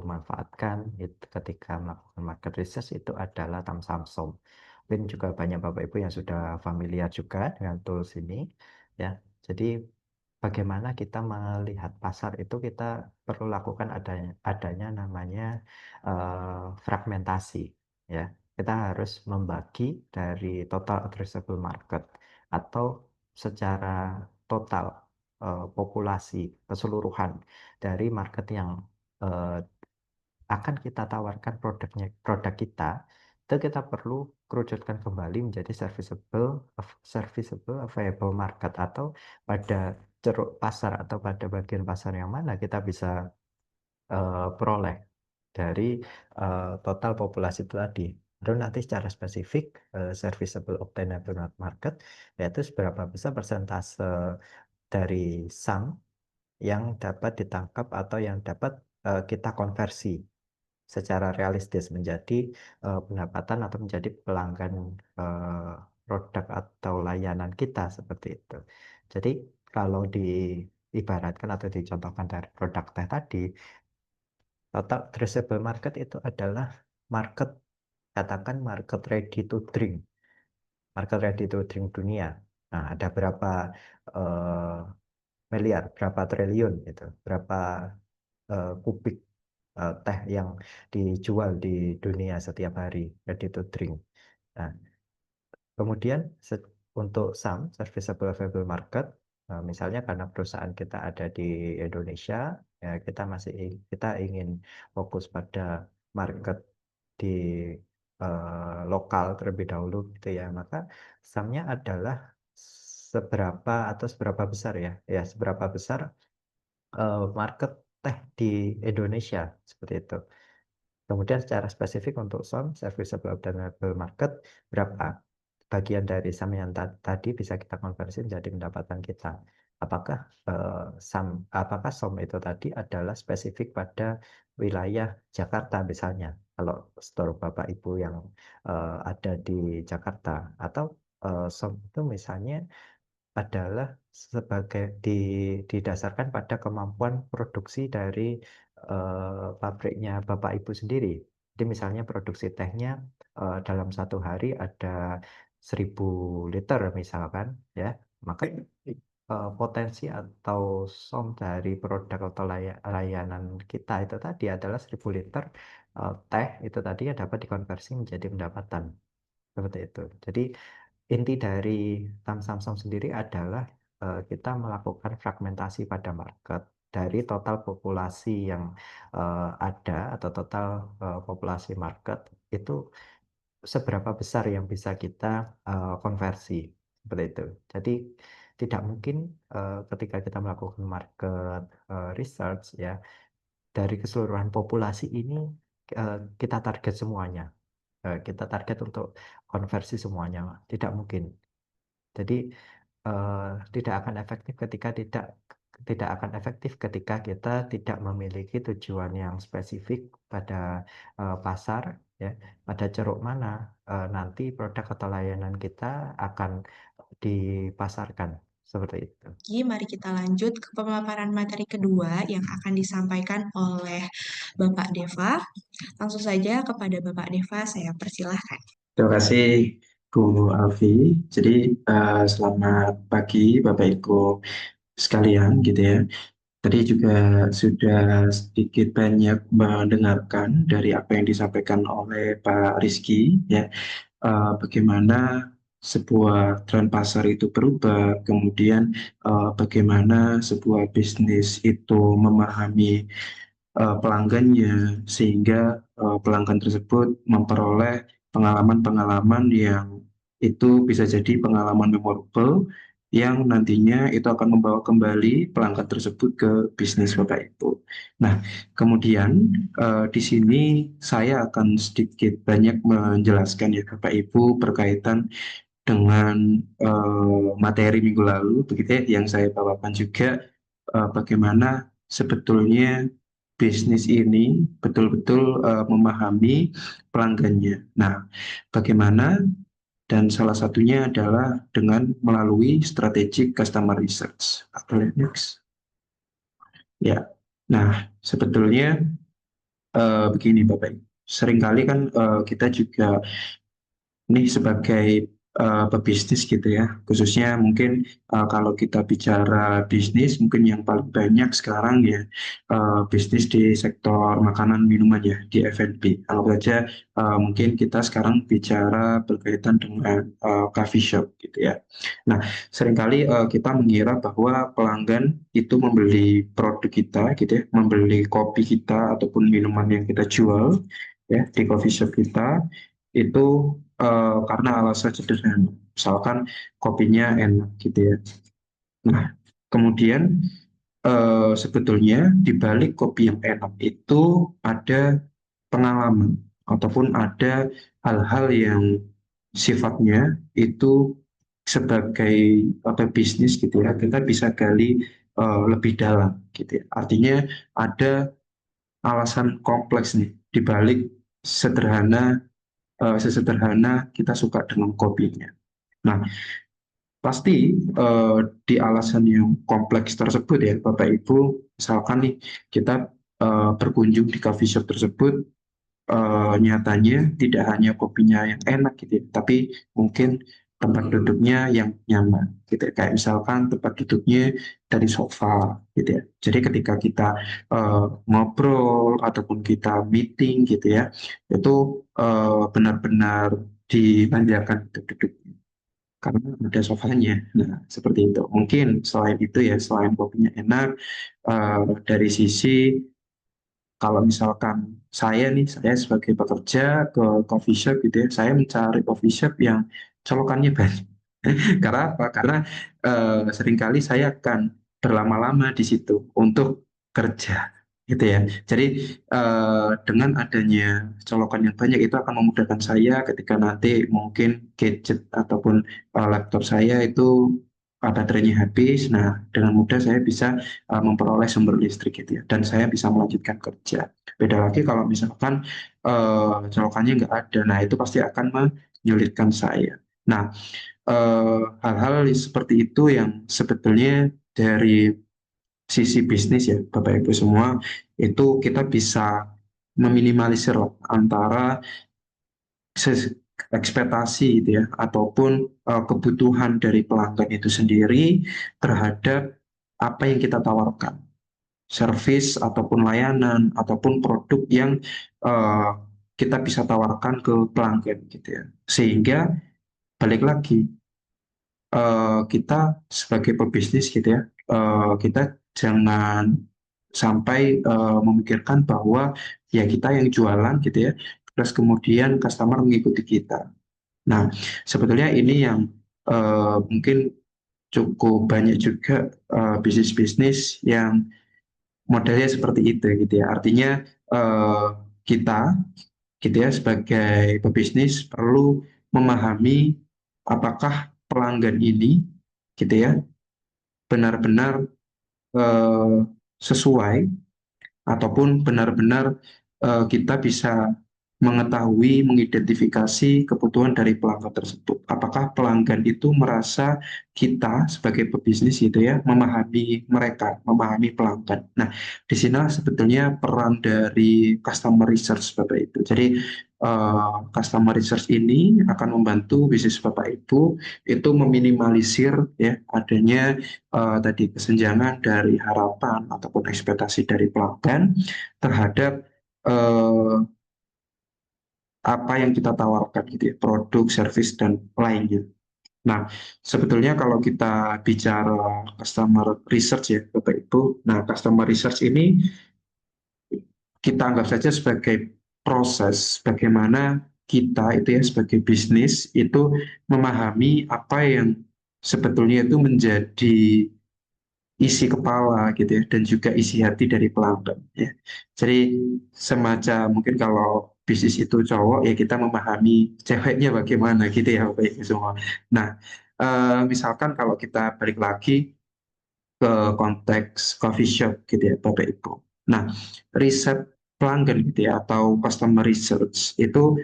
manfaatkan ketika melakukan market research itu adalah Tham Samsung. Mungkin juga banyak Bapak Ibu yang sudah familiar juga dengan tools ini. ya. Jadi bagaimana kita melihat pasar itu kita perlu lakukan adanya namanya fragmentasi, ya. Kita harus membagi dari total addressable market atau secara total populasi keseluruhan dari market yang eh, akan kita tawarkan produk kita, itu kita perlu kerucutkan kembali menjadi serviceable available market, atau pada ceruk pasar atau pada bagian pasar yang mana kita bisa peroleh dari total populasi itu tadi. Lalu nanti secara spesifik serviceable obtainable market, yaitu seberapa besar persentase dari sum yang dapat ditangkap atau yang dapat kita konversi secara realistis menjadi pendapatan atau menjadi pelanggan eh, produk atau layanan kita, seperti itu. Jadi kalau diibaratkan atau dicontohkan dari produk teh tadi, total addressable market itu adalah market, katakan market ready to drink, market ready to drink dunia. Nah, ada berapa eh, miliar, berapa triliun itu, berapa kubik teh yang dijual di dunia setiap hari, ready to drink. Nah, kemudian untuk SAM, Serviceable Available Market, misalnya karena perusahaan kita ada di Indonesia, ya kita ingin fokus pada market di lokal terlebih dahulu gitu ya, maka SAM-nya adalah seberapa atau seberapa besar ya, ya seberapa besar market teh di Indonesia, seperti itu. Kemudian secara spesifik untuk SOM, Serviceable Obtainable Market, berapa bagian dari SAM yang tadi bisa kita konversi menjadi pendapatan kita. Apakah apakah SOM itu tadi adalah spesifik pada wilayah Jakarta misalnya, kalau store Bapak Ibu yang ada di Jakarta, atau SOM itu misalnya adalah didasarkan pada kemampuan produksi dari pabriknya Bapak Ibu sendiri. Jadi misalnya produksi tehnya dalam satu hari ada 1.000 liter misalkan, ya, maka potensi atau sum dari produk atau layanan kita itu tadi adalah 1.000 liter teh itu tadi yang dapat dikonversi menjadi pendapatan, seperti itu. Jadi inti dari Samsung sendiri adalah kita melakukan fragmentasi pada market dari total populasi yang ada, atau total populasi market itu seberapa besar yang bisa kita konversi, seperti itu. Jadi tidak mungkin ketika kita melakukan market research, ya, dari keseluruhan populasi ini kita target semuanya. Kita target untuk konversi semuanya, tidak mungkin. Jadi tidak akan efektif ketika tidak akan efektif ketika kita tidak memiliki tujuan yang spesifik pada pasar, ya, pada ceruk mana nanti produk atau layanan kita akan dipasarkan, seperti itu. Oke, mari kita lanjut ke pemaparan materi kedua yang akan disampaikan oleh Bapak Deva. Langsung saja kepada Bapak Deva, saya persilahkan. Terima kasih Bu Alfi. Jadi selamat pagi Bapak Ibu sekalian gitu ya. Tadi juga sudah sedikit banyak mendengarkan dari apa yang disampaikan oleh Pak Rizky ya. Bagaimana sebuah tren pasar itu berubah, kemudian bagaimana sebuah bisnis itu memahami pelanggannya sehingga pelanggan tersebut memperoleh pengalaman-pengalaman yang itu bisa jadi pengalaman memorable yang nantinya itu akan membawa kembali pelanggan tersebut ke bisnis Bapak Ibu. Nah, kemudian di sini saya akan sedikit banyak menjelaskan ya Bapak Ibu berkaitan dengan materi minggu lalu, begitu ya, yang saya bawakan juga bagaimana sebetulnya bisnis ini betul-betul memahami pelanggannya. Nah, bagaimana? Dan salah satunya adalah dengan melalui strategic customer research. Boleh next. Ya, nah sebetulnya begini Bapak Ibu. Seringkali kan kita juga nih sebagai pebisnis gitu ya. Khususnya mungkin kalau kita bicara bisnis, mungkin yang paling banyak sekarang ya bisnis di sektor makanan minuman ya, di F&B. Kalau saja mungkin kita sekarang bicara berkaitan dengan coffee shop gitu ya. Nah, seringkali kita mengira bahwa pelanggan itu membeli produk kita gitu ya, membeli kopi kita ataupun minuman yang kita jual ya di coffee shop kita itu karena alasan sederhana. Misalkan kopinya enak gitu ya. Nah, kemudian sebetulnya di balik kopi yang enak itu ada pengalaman ataupun ada hal-hal yang sifatnya itu sebagai apa bisnis gitu ya, kita bisa gali lebih dalam gitu ya. Artinya ada alasan kompleks nih di balik sederhana sesederhana kita suka dengan kopinya. Nah, pasti di alasan yang kompleks tersebut ya, Bapak Ibu, misalkan nih kita berkunjung di coffee shop tersebut, nyatanya tidak hanya kopinya yang enak gitu ya, tapi mungkin tempat duduknya yang nyaman gitu ya. Kayak misalkan tempat duduknya dari sofa gitu ya. Jadi ketika kita ngobrol ataupun kita meeting gitu ya, itu benar-benar dimanjakan untuk duduk karena ada sofanya. Nah, seperti itu. Mungkin selain itu ya, selain kopinya enak, dari sisi kalau misalkan saya sebagai pekerja ke coffee shop gitu ya, saya mencari coffee shop yang colokannya banyak. Karena apa? Karena seringkali saya akan berlama-lama di situ untuk kerja, gitu ya. Jadi dengan adanya colokan yang banyak itu akan memudahkan saya ketika nanti mungkin gadget ataupun laptop saya itu baterainya habis. Nah, dengan mudah saya bisa memperoleh sumber listrik gitu ya, dan saya bisa melanjutkan kerja. Beda lagi kalau misalkan colokannya nggak ada, nah itu pasti akan menyulitkan saya. Nah, hal-hal seperti itu yang sebetulnya dari sisi bisnis ya Bapak Ibu semua itu kita bisa meminimalisir lah antara ekspektasi gitu ya ataupun kebutuhan dari pelanggan itu sendiri terhadap apa yang kita tawarkan, service ataupun layanan ataupun produk yang eh, kita bisa tawarkan ke pelanggan gitu ya. Sehingga balik lagi kita sebagai pebisnis gitu ya, kita jangan sampai memikirkan bahwa ya kita yang jualan gitu ya, terus kemudian customer mengikuti kita. Nah, sebetulnya ini yang mungkin cukup banyak juga bisnis-bisnis yang modelnya seperti itu gitu ya. Artinya eh, kita gitu ya sebagai pebisnis perlu memahami apakah pelanggan ini gitu ya benar-benar eh, sesuai ataupun benar-benar kita bisa mengetahui, mengidentifikasi kebutuhan dari pelanggan tersebut. Apakah pelanggan itu merasa kita sebagai pebisnis gitu ya, memahami mereka, memahami pelanggan. Nah, di sini sebetulnya peran dari customer research Bapak Ibu. Jadi customer research ini akan membantu bisnis Bapak Ibu itu meminimalisir ya adanya tadi kesenjangan dari harapan ataupun ekspektasi dari pelanggan terhadap eh, apa yang kita tawarkan gitu ya, produk, service dan lainnya. Nah, sebetulnya kalau kita bicara customer research ya, Bapak Ibu, nah customer research ini kita anggap saja sebagai proses bagaimana kita itu ya sebagai bisnis itu memahami apa yang sebetulnya itu menjadi isi kepala gitu ya dan juga isi hati dari pelanggan ya. Jadi semacam mungkin kalau bisnis itu cowok ya kita memahami ceweknya bagaimana gitu ya Bapak Ibu semua. Nah, misalkan kalau kita balik lagi ke konteks coffee shop gitu ya Bapak Ibu. Nah, riset pelanggan gitu ya atau customer research itu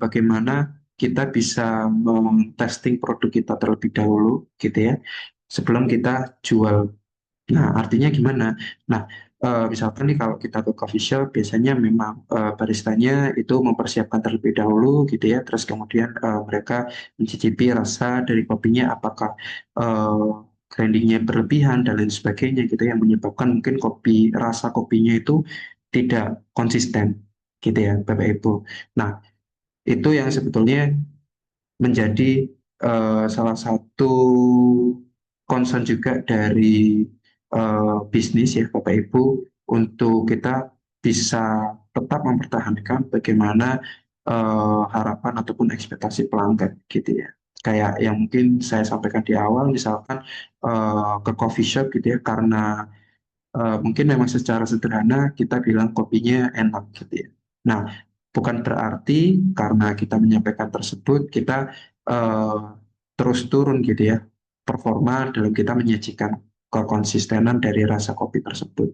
bagaimana kita bisa men-testing produk kita terlebih dahulu gitu ya sebelum kita jual. Nah, artinya gimana? Nah, misalkan nih kalau kita ke coffee shop biasanya memang baristanya itu mempersiapkan terlebih dahulu gitu ya, terus kemudian mereka mencicipi rasa dari kopinya apakah grindingnya berlebihan dan lain sebagainya gitu yang menyebabkan mungkin rasa kopinya itu tidak konsisten gitu ya Bapak Ibu. Nah, itu yang sebetulnya menjadi salah satu concern juga dari bisnis ya Bapak Ibu untuk kita bisa tetap mempertahankan bagaimana harapan ataupun ekspektasi pelanggan gitu ya. Kayak yang mungkin saya sampaikan di awal, misalkan ke coffee shop gitu ya, karena mungkin memang secara sederhana kita bilang kopinya enak gitu ya. Nah, bukan berarti karena kita menyampaikan tersebut kita eh, terus turun gitu ya performa dalam kita menyajikan kekonsistenan dari rasa kopi tersebut.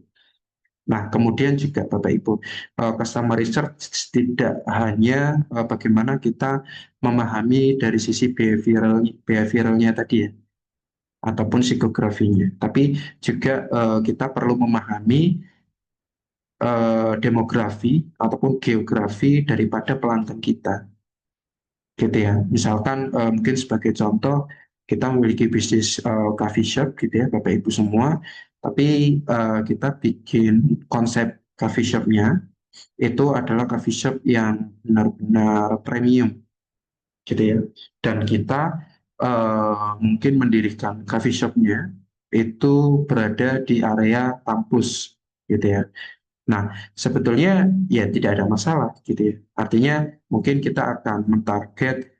Nah, kemudian juga Bapak Ibu, customer research tidak hanya bagaimana kita memahami dari sisi behavioralnya tadi ya, ataupun psikografinya, tapi juga kita perlu memahami demografi ataupun geografi daripada pelanggan kita, gitu ya. Misalkan mungkin sebagai contoh kita memiliki bisnis coffee shop, gitu ya, Bapak Ibu semua, tapi kita bikin konsep coffee shopnya itu adalah coffee shop yang benar-benar premium, gitu ya. Dan kita mungkin mendirikan coffee shopnya itu berada di area kampus, gitu ya. Nah, sebetulnya ya tidak ada masalah gitu ya. Artinya mungkin kita akan mentarget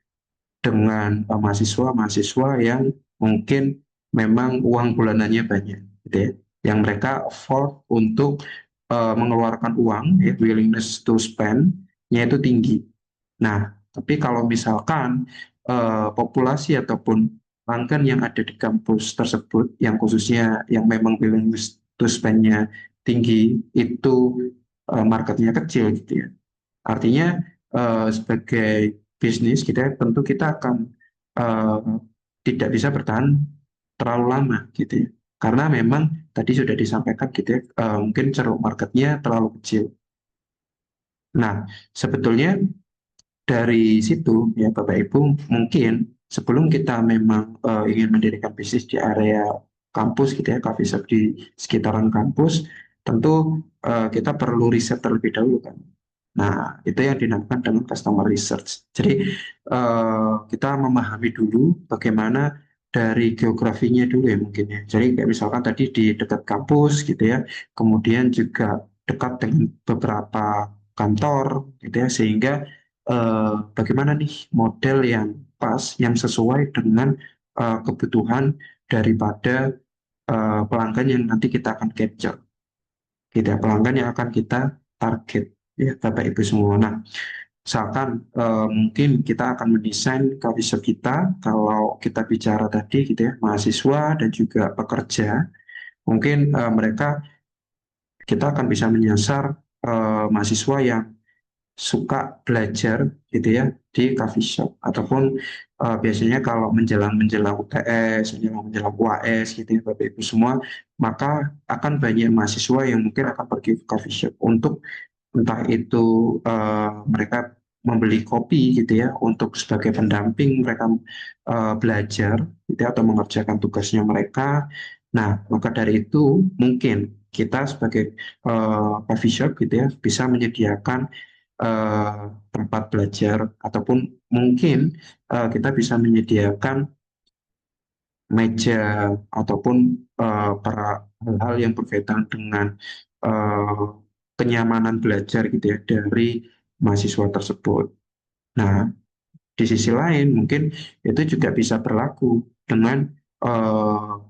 dengan mahasiswa-mahasiswa yang mungkin memang uang bulanannya banyak gitu ya. Yang mereka afford untuk mengeluarkan uang ya, willingness to spend-nya itu tinggi. Nah, tapi kalau misalkan populasi ataupun pelanggan yang ada di kampus tersebut, yang khususnya yang memang willingness to spend-nya tinggi, itu marketnya kecil gitu ya. Artinya sebagai bisnis kita tentu kita akan eh, tidak bisa bertahan terlalu lama gitu ya. Karena memang tadi sudah disampaikan gitu ya, mungkin ceruk marketnya terlalu kecil. Nah, sebetulnya dari situ ya Bapak Ibu mungkin sebelum kita memang ingin mendirikan bisnis di area kampus gitu ya, coffee shop di sekitaran kampus, tentu kita perlu riset terlebih dahulu kan. Nah, itu yang dinamakan dengan customer research. Jadi kita memahami dulu bagaimana dari geografinya dulu ya mungkin ya. Jadi kayak misalkan tadi di dekat kampus gitu ya, kemudian juga dekat dengan beberapa kantor gitu ya, sehingga bagaimana nih model yang pas, yang sesuai dengan kebutuhan daripada pelanggan yang nanti kita akan capture, gitu ya, pelanggan yang akan kita target, ya Bapak Ibu semua. Nah, misalkan mungkin kita akan mendesain coffee shop kita, kalau kita bicara tadi gitu ya, mahasiswa dan juga pekerja, mungkin mereka kita akan bisa menyasar mahasiswa yang suka belajar gitu ya di coffee shop ataupun biasanya kalau menjelang UTS, menjelang UAS gitu ya Bapak Ibu semua, maka akan banyak mahasiswa yang mungkin akan pergi ke coffee shop untuk entah itu mereka membeli kopi gitu ya untuk sebagai pendamping mereka belajar gitu ya, atau mengerjakan tugasnya mereka. Nah, maka dari itu mungkin kita sebagai coffee shop gitu ya bisa menyediakan tempat belajar ataupun mungkin kita bisa menyediakan meja ataupun para hal-hal yang berkaitan dengan eh, kenyamanan belajar gitu ya dari mahasiswa tersebut. Nah, di sisi lain mungkin itu juga bisa berlaku dengan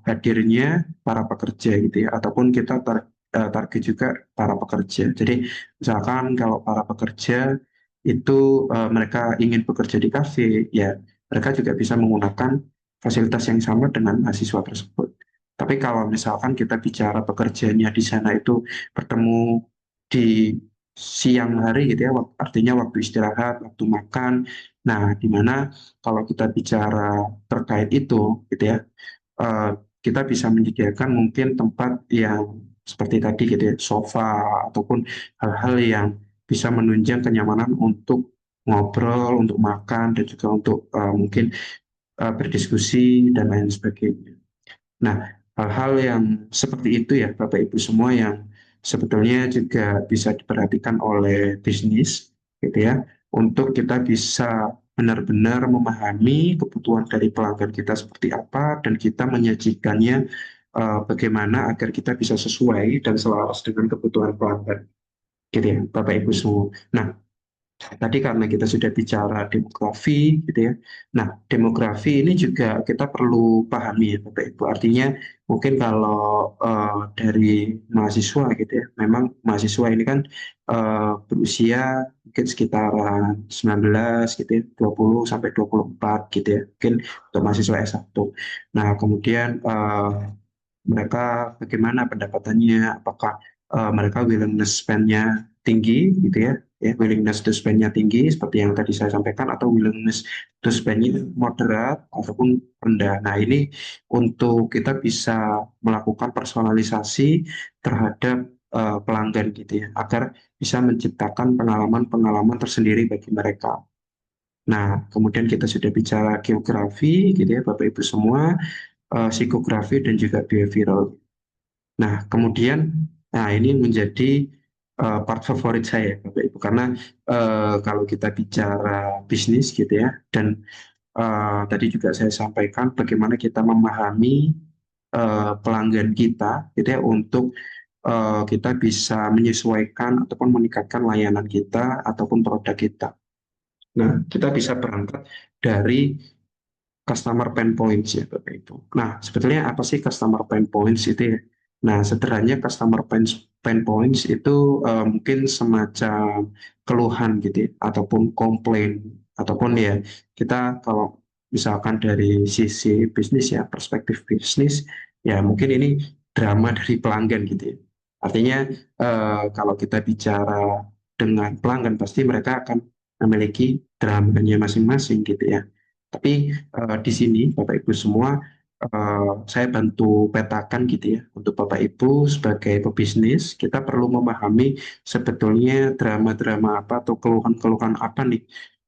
hadirnya para pekerja gitu ya, ataupun kita target juga para pekerja. Jadi misalkan kalau para pekerja itu mereka ingin bekerja di kafe, ya mereka juga bisa menggunakan fasilitas yang sama dengan mahasiswa tersebut. Tapi kalau misalkan kita bicara pekerjanya di sana itu bertemu di siang hari gitu ya, artinya waktu istirahat, waktu makan. Nah, di mana kalau kita bicara terkait itu, gitu ya, eh, kita bisa menyediakan mungkin tempat yang seperti tadi gitu ya, sofa ataupun hal-hal yang bisa menunjang kenyamanan untuk ngobrol, untuk makan dan juga untuk mungkin berdiskusi dan lain sebagainya. Nah, hal-hal yang seperti itu ya Bapak Ibu semua yang sebetulnya juga bisa diperhatikan oleh bisnis gitu ya, untuk kita bisa benar-benar memahami kebutuhan dari pelanggan kita seperti apa dan kita menyajikannya bagaimana agar kita bisa sesuai dan selaras dengan kebutuhan pelanggan gitu ya Bapak Ibu semua. Nah, tadi karena kita sudah bicara demografi, gitu ya. Nah, demografi ini juga kita perlu pahami ya, Bapak Ibu. Artinya mungkin kalau dari mahasiswa, gitu ya, memang mahasiswa ini kan berusia mungkin sekitaran 19, gitu ya, 20 sampai 24, gitu ya. Mungkin untuk mahasiswa S1. Nah, kemudian mereka bagaimana pendapatannya, apakah mereka willingness spend-nya tinggi gitu ya, willingness to spend-nya tinggi seperti yang tadi saya sampaikan, atau willingness to spend-nya moderat ataupun rendah. Nah, ini untuk kita bisa melakukan personalisasi terhadap pelanggan gitu ya, agar bisa menciptakan pengalaman-pengalaman tersendiri bagi mereka. Nah, kemudian kita sudah bicara geografi gitu ya, Bapak Ibu semua, psikografi dan juga behavioral. Nah, kemudian, nah ini menjadi part favorit saya, Bapak Ibu, karena kalau kita bicara bisnis gitu ya, dan tadi juga saya sampaikan bagaimana kita memahami pelanggan kita, gitu ya, untuk kita bisa menyesuaikan ataupun meningkatkan layanan kita ataupun produk kita. Nah, kita bisa berangkat dari customer pain points ya Bapak Ibu. Nah, sebetulnya apa sih customer pain points itu ya? Nah, sederhananya customer pain points itu mungkin semacam keluhan gitu ya, ataupun komplain, ataupun ya kita kalau misalkan dari sisi bisnis ya, perspektif bisnis, ya mungkin ini drama dari pelanggan gitu ya. Artinya kalau kita bicara dengan pelanggan, pasti mereka akan memiliki dramanya masing-masing gitu ya. Tapi di sini Bapak Ibu semua saya bantu petakan gitu ya untuk Bapak Ibu sebagai pebisnis, kita perlu memahami sebetulnya drama-drama apa atau keluhan-keluhan apa nih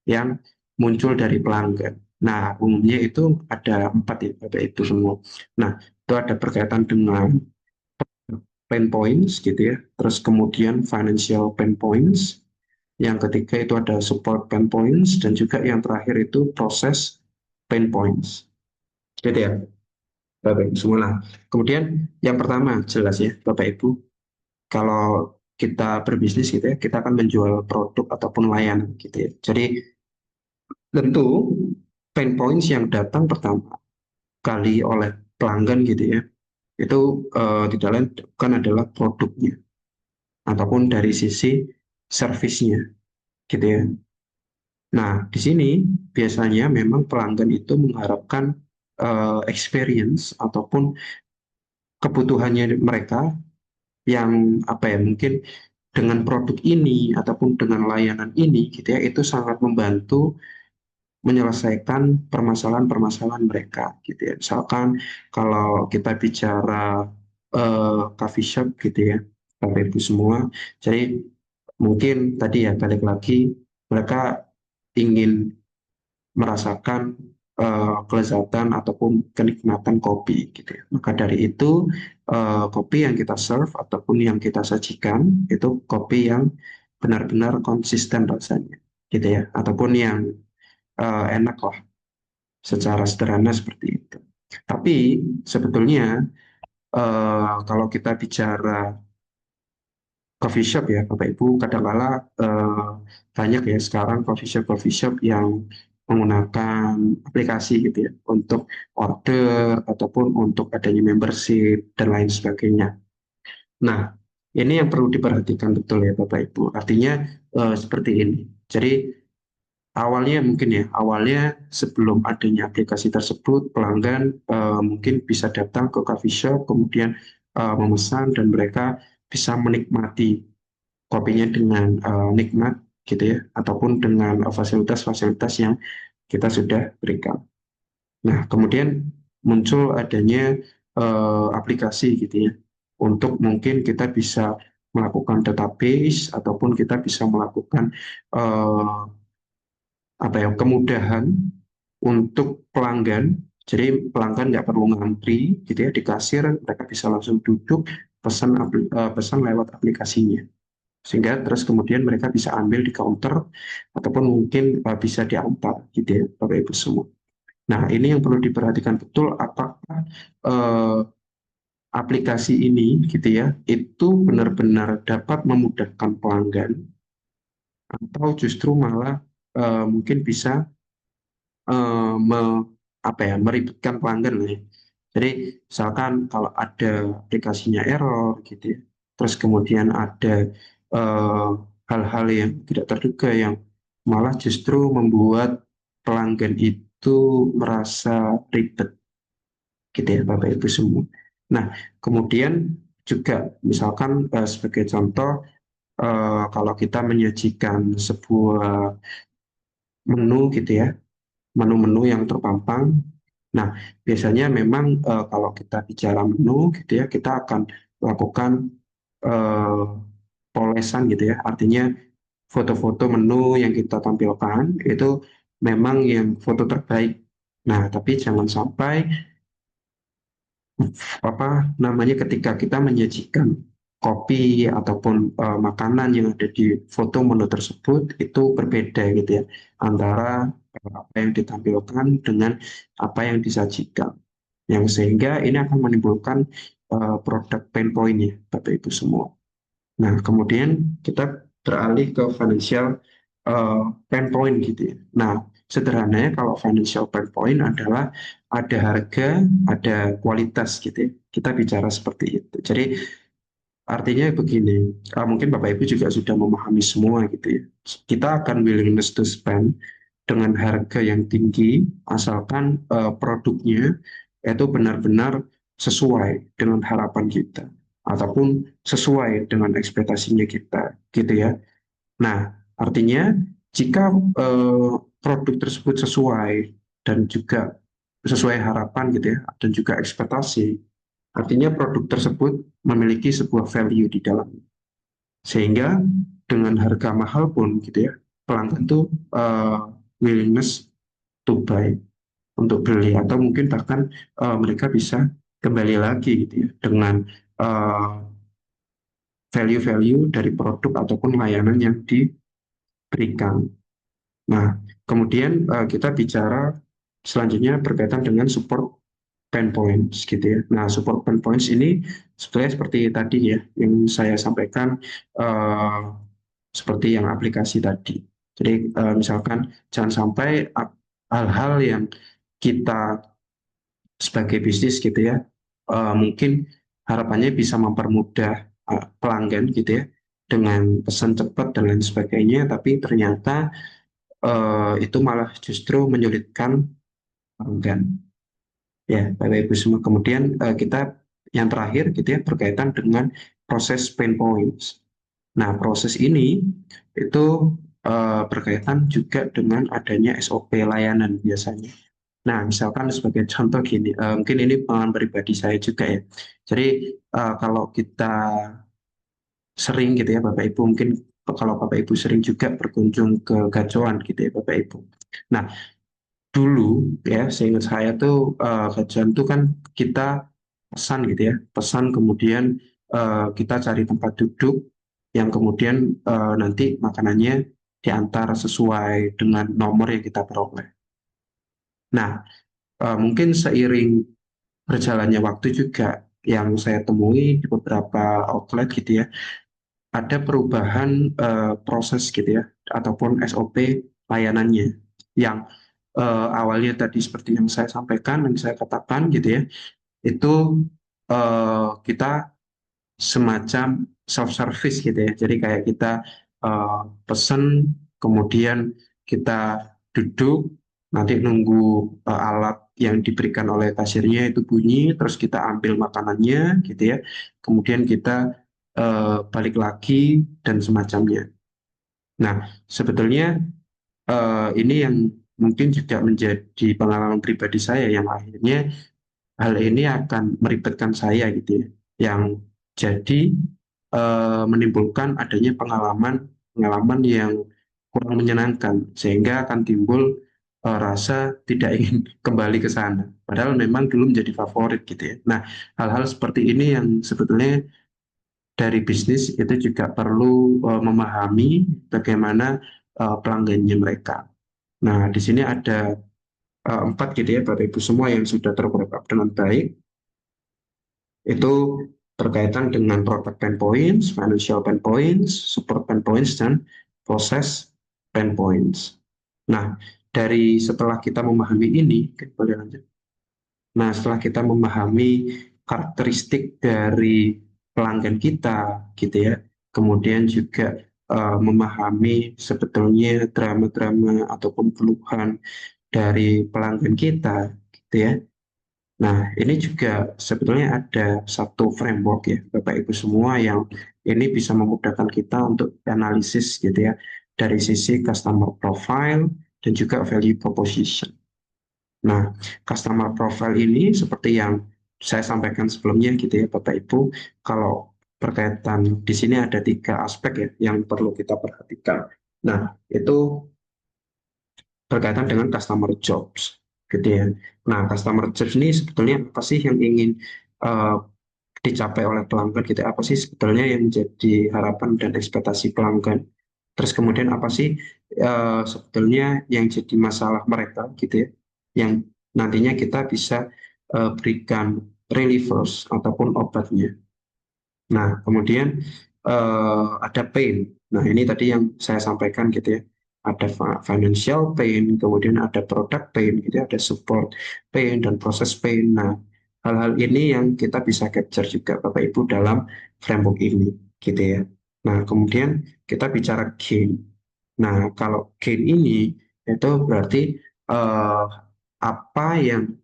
yang muncul dari pelanggan. Nah, umumnya itu ada 4 ya Bapak Ibu semua. Nah, itu ada berkaitan dengan pain points gitu ya, terus kemudian financial pain points, yang ketiga itu ada support pain points, dan juga yang terakhir itu proses pain points. Gitu ya, Bapak Ibu semua. Nah, kemudian yang pertama jelas ya, Bapak Ibu, kalau kita berbisnis gitu ya, kita akan menjual produk ataupun layanan gitu ya. Jadi tentu pain points yang datang pertama kali oleh pelanggan gitu ya, itu tidak lain bukan adalah produknya ataupun dari sisi servisnya gitu ya. Nah, di sini biasanya memang pelanggan itu mengharapkan experience ataupun kebutuhannya mereka yang apa ya, mungkin dengan produk ini ataupun dengan layanan ini gitu ya, itu sangat membantu menyelesaikan permasalahan-permasalahan mereka gitu ya. Misalkan kalau kita bicara coffee shop gitu ya, Bapak Ibu semua, jadi mungkin tadi ya balik lagi, mereka ingin merasakan kelezatan ataupun kenikmatan kopi gitu ya. Maka dari itu kopi yang kita serve ataupun yang kita sajikan itu kopi yang benar-benar konsisten rasanya gitu ya, ataupun yang enak lah secara sederhana seperti itu. Tapi sebetulnya kalau kita bicara coffee shop ya Bapak Ibu, kadang-kala banyak ya sekarang coffee shop yang menggunakan aplikasi gitu ya untuk order ataupun untuk adanya membership dan lain sebagainya. Nah, ini yang perlu diperhatikan betul ya Bapak Ibu. Artinya seperti ini. Jadi awalnya sebelum adanya aplikasi tersebut, pelanggan mungkin bisa datang ke coffee shop, kemudian memesan dan mereka bisa menikmati kopinya dengan nikmat gitu ya, ataupun dengan fasilitas-fasilitas yang kita sudah berikan. Nah, kemudian muncul adanya aplikasi gitu ya. untuk mungkin kita bisa melakukan database ataupun kita bisa melakukan eh, apa ya, kemudahan untuk pelanggan. Jadi pelanggan nggak perlu ngantri gitu ya di kasir, mereka bisa langsung duduk pesan lewat aplikasinya. Sehingga terus kemudian mereka bisa ambil di counter ataupun mungkin bisa diantar gitu ya Bapak Ibu semua. Nah, ini yang perlu diperhatikan betul, apakah eh, aplikasi ini gitu ya itu benar-benar dapat memudahkan pelanggan atau justru malah mungkin bisa eh, me, apa ya, meribetkan pelanggan lah ya. Jadi misalkan kalau ada aplikasinya error gitu ya, terus kemudian ada eh, hal-hal yang tidak terduga yang malah justru membuat pelanggan itu merasa ribet gitu ya Bapak Ibu semua. Nah, kemudian juga misalkan sebagai contoh kalau kita menyajikan sebuah menu gitu ya, menu-menu yang terpampang. Nah, biasanya memang kalau kita bicara menu gitu ya, kita akan lakukan eh, polesan gitu ya. Artinya foto-foto menu yang kita tampilkan itu memang yang foto terbaik. Nah, tapi jangan sampai apa namanya, ketika kita menyajikan kopi ataupun makanan yang ada di foto menu tersebut itu berbeda gitu ya, antara apa yang ditampilkan dengan apa yang disajikan, yang sehingga ini akan menimbulkan produk pain point ya Bapak Ibu semua. Nah, kemudian kita beralih ke financial pain point gitu ya. Nah, sederhananya kalau financial pain point adalah ada harga, ada kualitas gitu ya. Kita bicara seperti itu. Jadi artinya begini, mungkin Bapak Ibu juga sudah memahami semua gitu ya. Kita akan willingness to spend dengan harga yang tinggi, asalkan produknya itu benar-benar sesuai dengan harapan kita, ataupun sesuai dengan ekspektasinya kita, gitu ya. Nah, artinya jika produk tersebut sesuai dan juga sesuai harapan gitu ya, dan juga ekspektasi, artinya produk tersebut memiliki sebuah value di dalamnya. Sehingga dengan harga mahal pun gitu ya, pelanggan tuh willingness to buy, untuk beli, atau mungkin bahkan mereka bisa kembali lagi gitu ya dengan eh, value-value dari produk ataupun layanan yang diberikan. Nah, kemudian kita bicara selanjutnya berkaitan dengan support pain points gitu ya. Nah, support pain points ini sebenarnya seperti tadi ya yang saya sampaikan, eh, seperti yang aplikasi tadi. Jadi misalkan jangan sampai hal-hal yang kita sebagai bisnis gitu ya, mungkin harapannya bisa mempermudah pelanggan gitu ya dengan pesan cepat dan lain sebagainya, tapi ternyata itu malah justru menyulitkan pelanggan. Ya, Bapak Ibu semua. Kemudian kita yang terakhir gitu ya berkaitan dengan proses pain points. Nah, proses ini itu berkaitan juga dengan adanya SOP layanan biasanya. Nah, misalkan sebagai contoh gini, mungkin ini pengalaman pribadi saya juga ya. Jadi kalau kita sering gitu ya Bapak Ibu, mungkin kalau Bapak Ibu sering juga berkunjung ke gacuan gitu ya Bapak Ibu. Nah, dulu ya seingat saya tuh gacuan tuh kan kita pesan gitu ya, pesan kemudian kita cari tempat duduk yang kemudian nanti makanannya diantar sesuai dengan nomor yang kita peroleh. Nah, mungkin seiring berjalannya waktu juga yang saya temui di beberapa outlet gitu ya, ada perubahan proses gitu ya, ataupun SOP layanannya yang awalnya tadi seperti yang saya sampaikan, yang saya katakan gitu ya, itu kita semacam self service gitu ya. Jadi kayak kita pesen, kemudian kita duduk, nanti nunggu alat yang diberikan oleh kasirnya itu bunyi, terus kita ambil makanannya gitu ya. Kemudian kita balik lagi dan semacamnya. Nah, sebetulnya ini yang mungkin juga menjadi pengalaman pribadi saya yang akhirnya hal ini akan meribetkan saya gitu ya. Yang jadi menimbulkan adanya pengalaman yang kurang menyenangkan, sehingga akan timbul rasa tidak ingin kembali ke sana. Padahal memang dulu menjadi favorit gitu ya. Nah, hal-hal seperti ini yang sebetulnya dari bisnis itu juga perlu memahami bagaimana pelanggannya mereka. Nah, di sini ada 4 gitu ya, Bapak Ibu semua yang sudah terprogam dengan baik. Itu berkaitan dengan product pain points, financial pain points, support pain points, dan proses pain points. Nah, dari setelah kita memahami ini, boleh lanjut. Nah, setelah kita memahami karakteristik dari pelanggan kita, gitu ya, kemudian juga memahami sebetulnya drama-drama ataupun keluhan dari pelanggan kita, gitu ya. Nah, ini juga sebetulnya ada satu framework ya, Bapak Ibu semua, yang ini bisa memudahkan kita untuk analisis gitu ya, dari sisi customer profile dan juga value proposition. Nah, customer profile ini seperti yang saya sampaikan sebelumnya gitu ya, Bapak Ibu, kalau berkaitan di sini ada 3 aspek ya yang perlu kita perhatikan. Nah, itu berkaitan dengan customer jobs gitu ya. Nah, customer jobs ini sebetulnya apa sih yang ingin uh, dicapai oleh pelanggan gitu ya? Apa sih sebetulnya yang menjadi harapan dan ekspektasi pelanggan? Terus kemudian apa sih sebetulnya yang jadi masalah mereka gitu ya, yang nantinya kita bisa berikan relievers ataupun obatnya. Nah, kemudian ada pain. Nah, ini tadi yang saya sampaikan gitu ya. Ada financial pain, kemudian ada product pain, gitu ya, ada support pain dan proses pain. Nah, hal-hal ini yang kita bisa capture juga Bapak Ibu dalam framework ini, gitu ya. Nah, kemudian kita bicara gain. Nah, kalau gain ini itu berarti eh, apa yang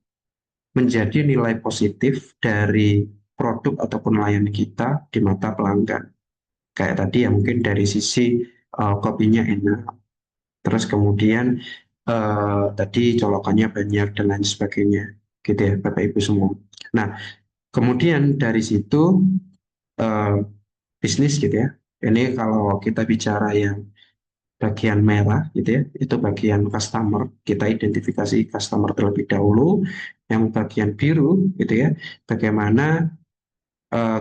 menjadi nilai positif dari produk ataupun layanan kita di mata pelanggan. Kayak tadi ya mungkin dari sisi kopinya enak, terus kemudian tadi colokannya banyak dan lain sebagainya, gitu ya Bapak Ibu semua. Nah, kemudian dari situ eh, bisnis gitu ya. Ini kalau kita bicara yang bagian merah gitu ya, itu bagian customer, kita identifikasi customer terlebih dahulu. Yang bagian biru gitu ya, bagaimana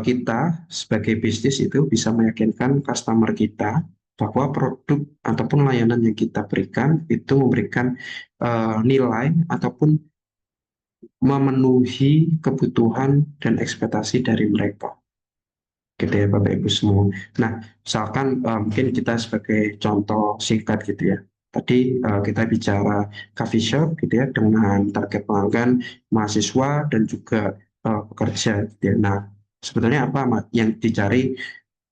kita sebagai bisnis itu bisa meyakinkan customer kita bahwa produk ataupun layanan yang kita berikan itu memberikan nilai ataupun memenuhi kebutuhan dan ekspektasi dari mereka, gitu ya Bapak Ibu semua. Nah, misalkan mungkin kita sebagai contoh singkat gitu ya. Tadi kita bicara coffee shop gitu ya dengan target pelanggan mahasiswa dan juga pekerja gitu ya. Nah, sebetulnya apa yang dicari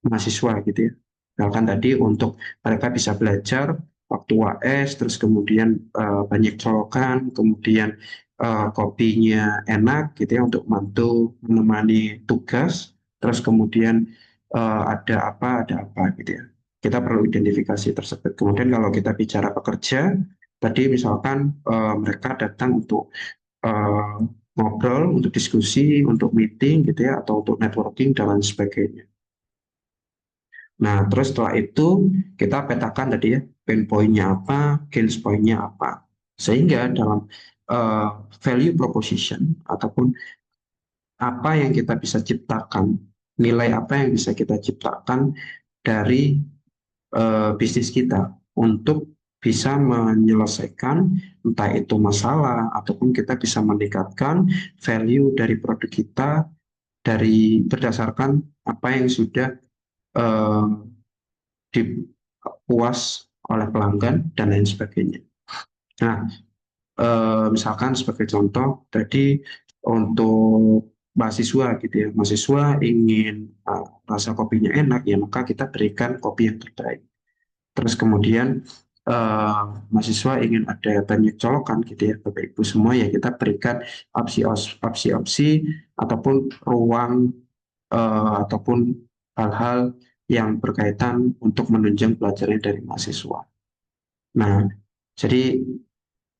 mahasiswa gitu ya. Misalkan tadi untuk mereka bisa belajar waktu UAS, terus kemudian banyak colokan, kemudian kopinya enak gitu ya untuk bantu menemani tugas, terus kemudian ada apa gitu ya. Kita perlu identifikasi tersebut. Kemudian kalau kita bicara pekerja, tadi misalkan mereka datang untuk eh, ngobrol, untuk diskusi, untuk meeting gitu ya, atau untuk networking dan lain sebagainya. Nah, terus setelah itu kita petakan tadi ya, pain point-nya apa, gains point-nya apa. Sehingga dalam uh, value proposition ataupun apa yang kita bisa ciptakan, nilai apa yang bisa kita ciptakan dari bisnis kita untuk bisa menyelesaikan entah itu masalah ataupun kita bisa meningkatkan value dari produk kita dari berdasarkan apa yang sudah uh, dipuas oleh pelanggan dan lain sebagainya. Nah, misalkan sebagai contoh tadi untuk mahasiswa gitu ya, mahasiswa ingin rasa kopinya enak ya maka kita berikan kopi yang terbaik. Terus kemudian mahasiswa ingin ada banyak colokan gitu ya Bapak Ibu semua ya kita berikan opsi-opsi ataupun ruang ataupun hal-hal yang berkaitan untuk menunjang pelajaran dari mahasiswa. Nah, jadi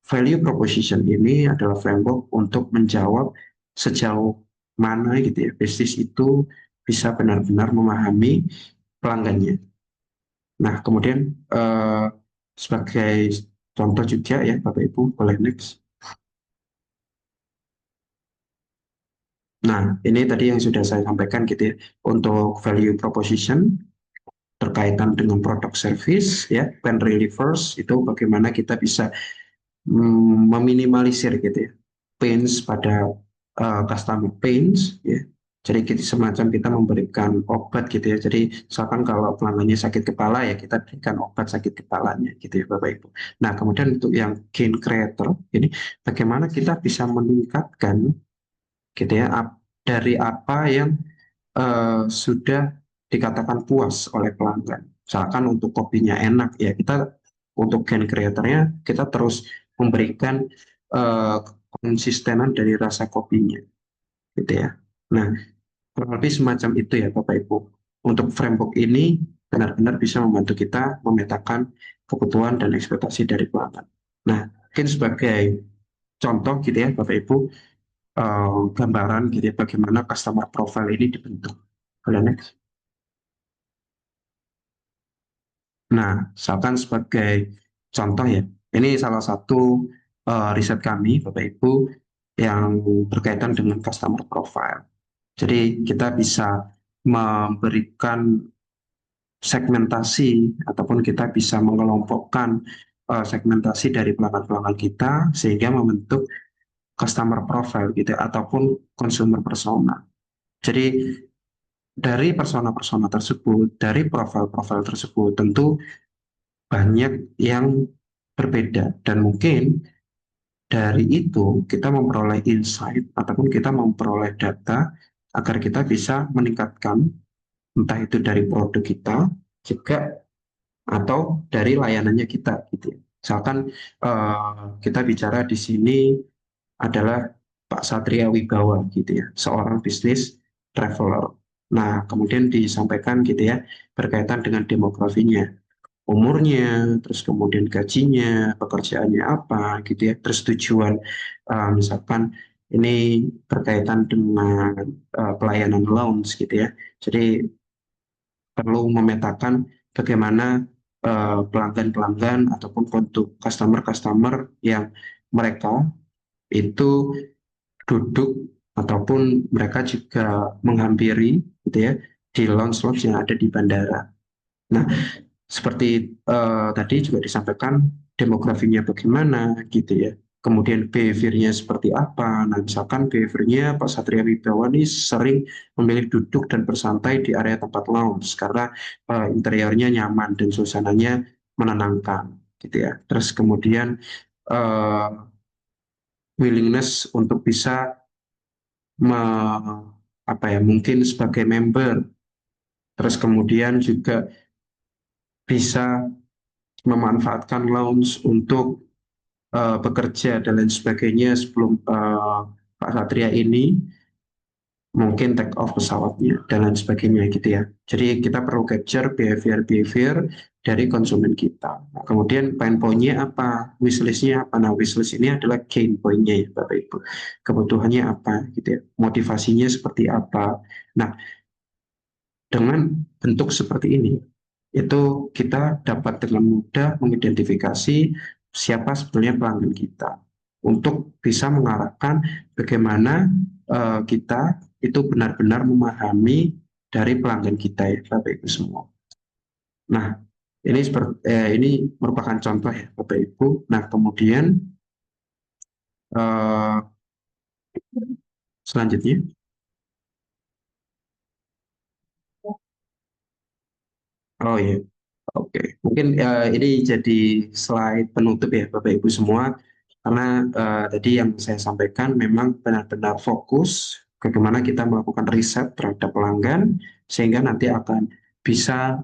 value proposition ini adalah framework untuk menjawab sejauh mana gitu ya bisnis itu bisa benar-benar memahami pelanggannya. Nah, kemudian sebagai contoh juga ya, Bapak Ibu, boleh next. Nah, ini tadi yang sudah saya sampaikan gitu ya, untuk value proposition terkaitan dengan produk service ya, pain relievers itu bagaimana kita bisa meminimalisir gitu ya pains pada customer pains ya. Jadi kita semacam kita memberikan obat gitu ya. Jadi misalkan kalau pelanggannya sakit kepala ya kita berikan obat sakit kepalanya gitu ya Bapak Ibu. Nah kemudian untuk yang gain creator ini bagaimana kita bisa meningkatkan gitu ya dari apa yang sudah dikatakan puas oleh pelanggan. Misalkan untuk kopinya enak ya kita untuk gain creatornya kita terus memberikan eh, konsistenan dari rasa kopinya gitu ya. Nah, kurang lebih semacam itu ya Bapak Ibu. Untuk framework ini benar-benar bisa membantu kita memetakan kebutuhan dan ekspektasi dari pelanggan. Nah, mungkin sebagai contoh gitu ya Bapak Ibu, gambaran gitu ya bagaimana customer profile ini dibentuk. Boleh next. Nah, misalkan sebagai contoh ya, ini salah satu riset kami, Bapak Ibu, yang berkaitan dengan customer profile. Jadi kita bisa memberikan segmentasi ataupun kita bisa mengelompokkan segmentasi dari pelanggan-pelanggan kita sehingga membentuk customer profile gitu ya, ataupun consumer persona. Jadi dari persona-persona tersebut, dari profil-profil tersebut tentu banyak yang berbeda dan mungkin dari itu kita memperoleh insight ataupun kita memperoleh data agar kita bisa meningkatkan entah itu dari produk kita juga atau dari layanannya kita gitu ya. Misalkan kita bicara di sini adalah Pak Satria Wibawa gitu ya, seorang bisnis traveler. Nah, kemudian disampaikan gitu ya berkaitan dengan demografinya umurnya, terus kemudian gajinya, pekerjaannya apa, gitu ya, terus tujuan, misalkan ini berkaitan dengan pelayanan lounge, gitu ya. Jadi perlu memetakan bagaimana pelanggan-pelanggan ataupun untuk customer-customer yang mereka itu duduk ataupun mereka juga menghampiri, gitu ya, di lounge-lounge yang ada di bandara. Nah, seperti tadi juga disampaikan demografinya bagaimana gitu ya. Kemudian behaviornya seperti apa. Nah, misalkan behaviornya Pak Satria Wibawa ini sering memilih duduk dan bersantai di area tempat lounge karena interiornya nyaman dan suasananya menenangkan gitu ya. Terus kemudian uh, willingness untuk bisa me, apa ya mungkin sebagai member. Terus kemudian juga bisa memanfaatkan lounge untuk bekerja dan lain sebagainya sebelum Pak Satria ini mungkin take off pesawatnya dan lain sebagainya gitu ya. Jadi kita perlu capture behavior-behavior dari konsumen kita. Nah, kemudian pain point-nya apa, wishlist-nya apa. Nah, wishlist ini adalah gain point-nya ya Bapak Ibu. Kebutuhannya apa gitu ya, motivasinya seperti apa. Nah, dengan bentuk seperti ini, itu kita dapat dengan mudah mengidentifikasi siapa sebetulnya pelanggan kita untuk bisa mengarahkan bagaimana kita itu benar-benar memahami dari pelanggan kita ya Bapak Ibu semua. Nah, ini merupakan contoh ya Bapak Ibu. Nah, kemudian eh, selanjutnya, oh ya, oke, mungkin ini jadi slide penutup ya Bapak Ibu semua, karena tadi yang saya sampaikan memang benar-benar fokus bagaimana kita melakukan riset terhadap pelanggan sehingga nanti akan bisa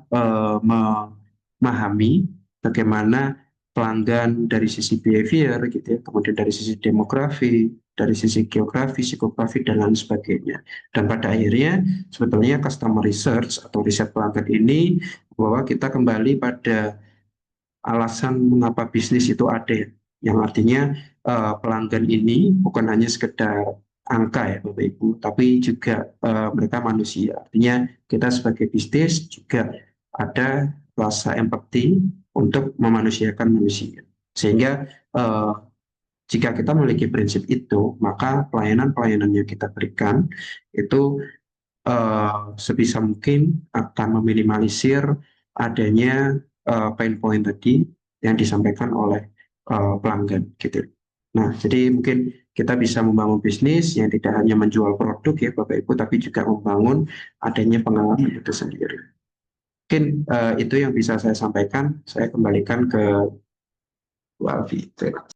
memahami bagaimana pelanggan dari sisi behavior gitu ya, kemudian dari sisi demografi, dari sisi geografi, psikografi dan lain sebagainya. Dan pada akhirnya sebetulnya customer research atau riset pelanggan ini bahwa kita kembali pada alasan mengapa bisnis itu ada, yang artinya pelanggan ini bukan hanya sekedar angka ya Bapak Ibu, tapi juga mereka manusia. Artinya kita sebagai bisnis juga ada rasa empati untuk memanusiakan manusia. Sehingga jika kita memiliki prinsip itu, maka pelayanan-pelayanan yang kita berikan itu sebisa mungkin akan meminimalisir adanya pain point tadi yang disampaikan oleh pelanggan gitu. Nah, jadi mungkin kita bisa membangun bisnis yang tidak hanya menjual produk ya Bapak Ibu, tapi juga membangun adanya pengalaman itu sendiri. Mungkin itu yang bisa saya sampaikan. Saya kembalikan ke Bu Alfi. Terima kasih.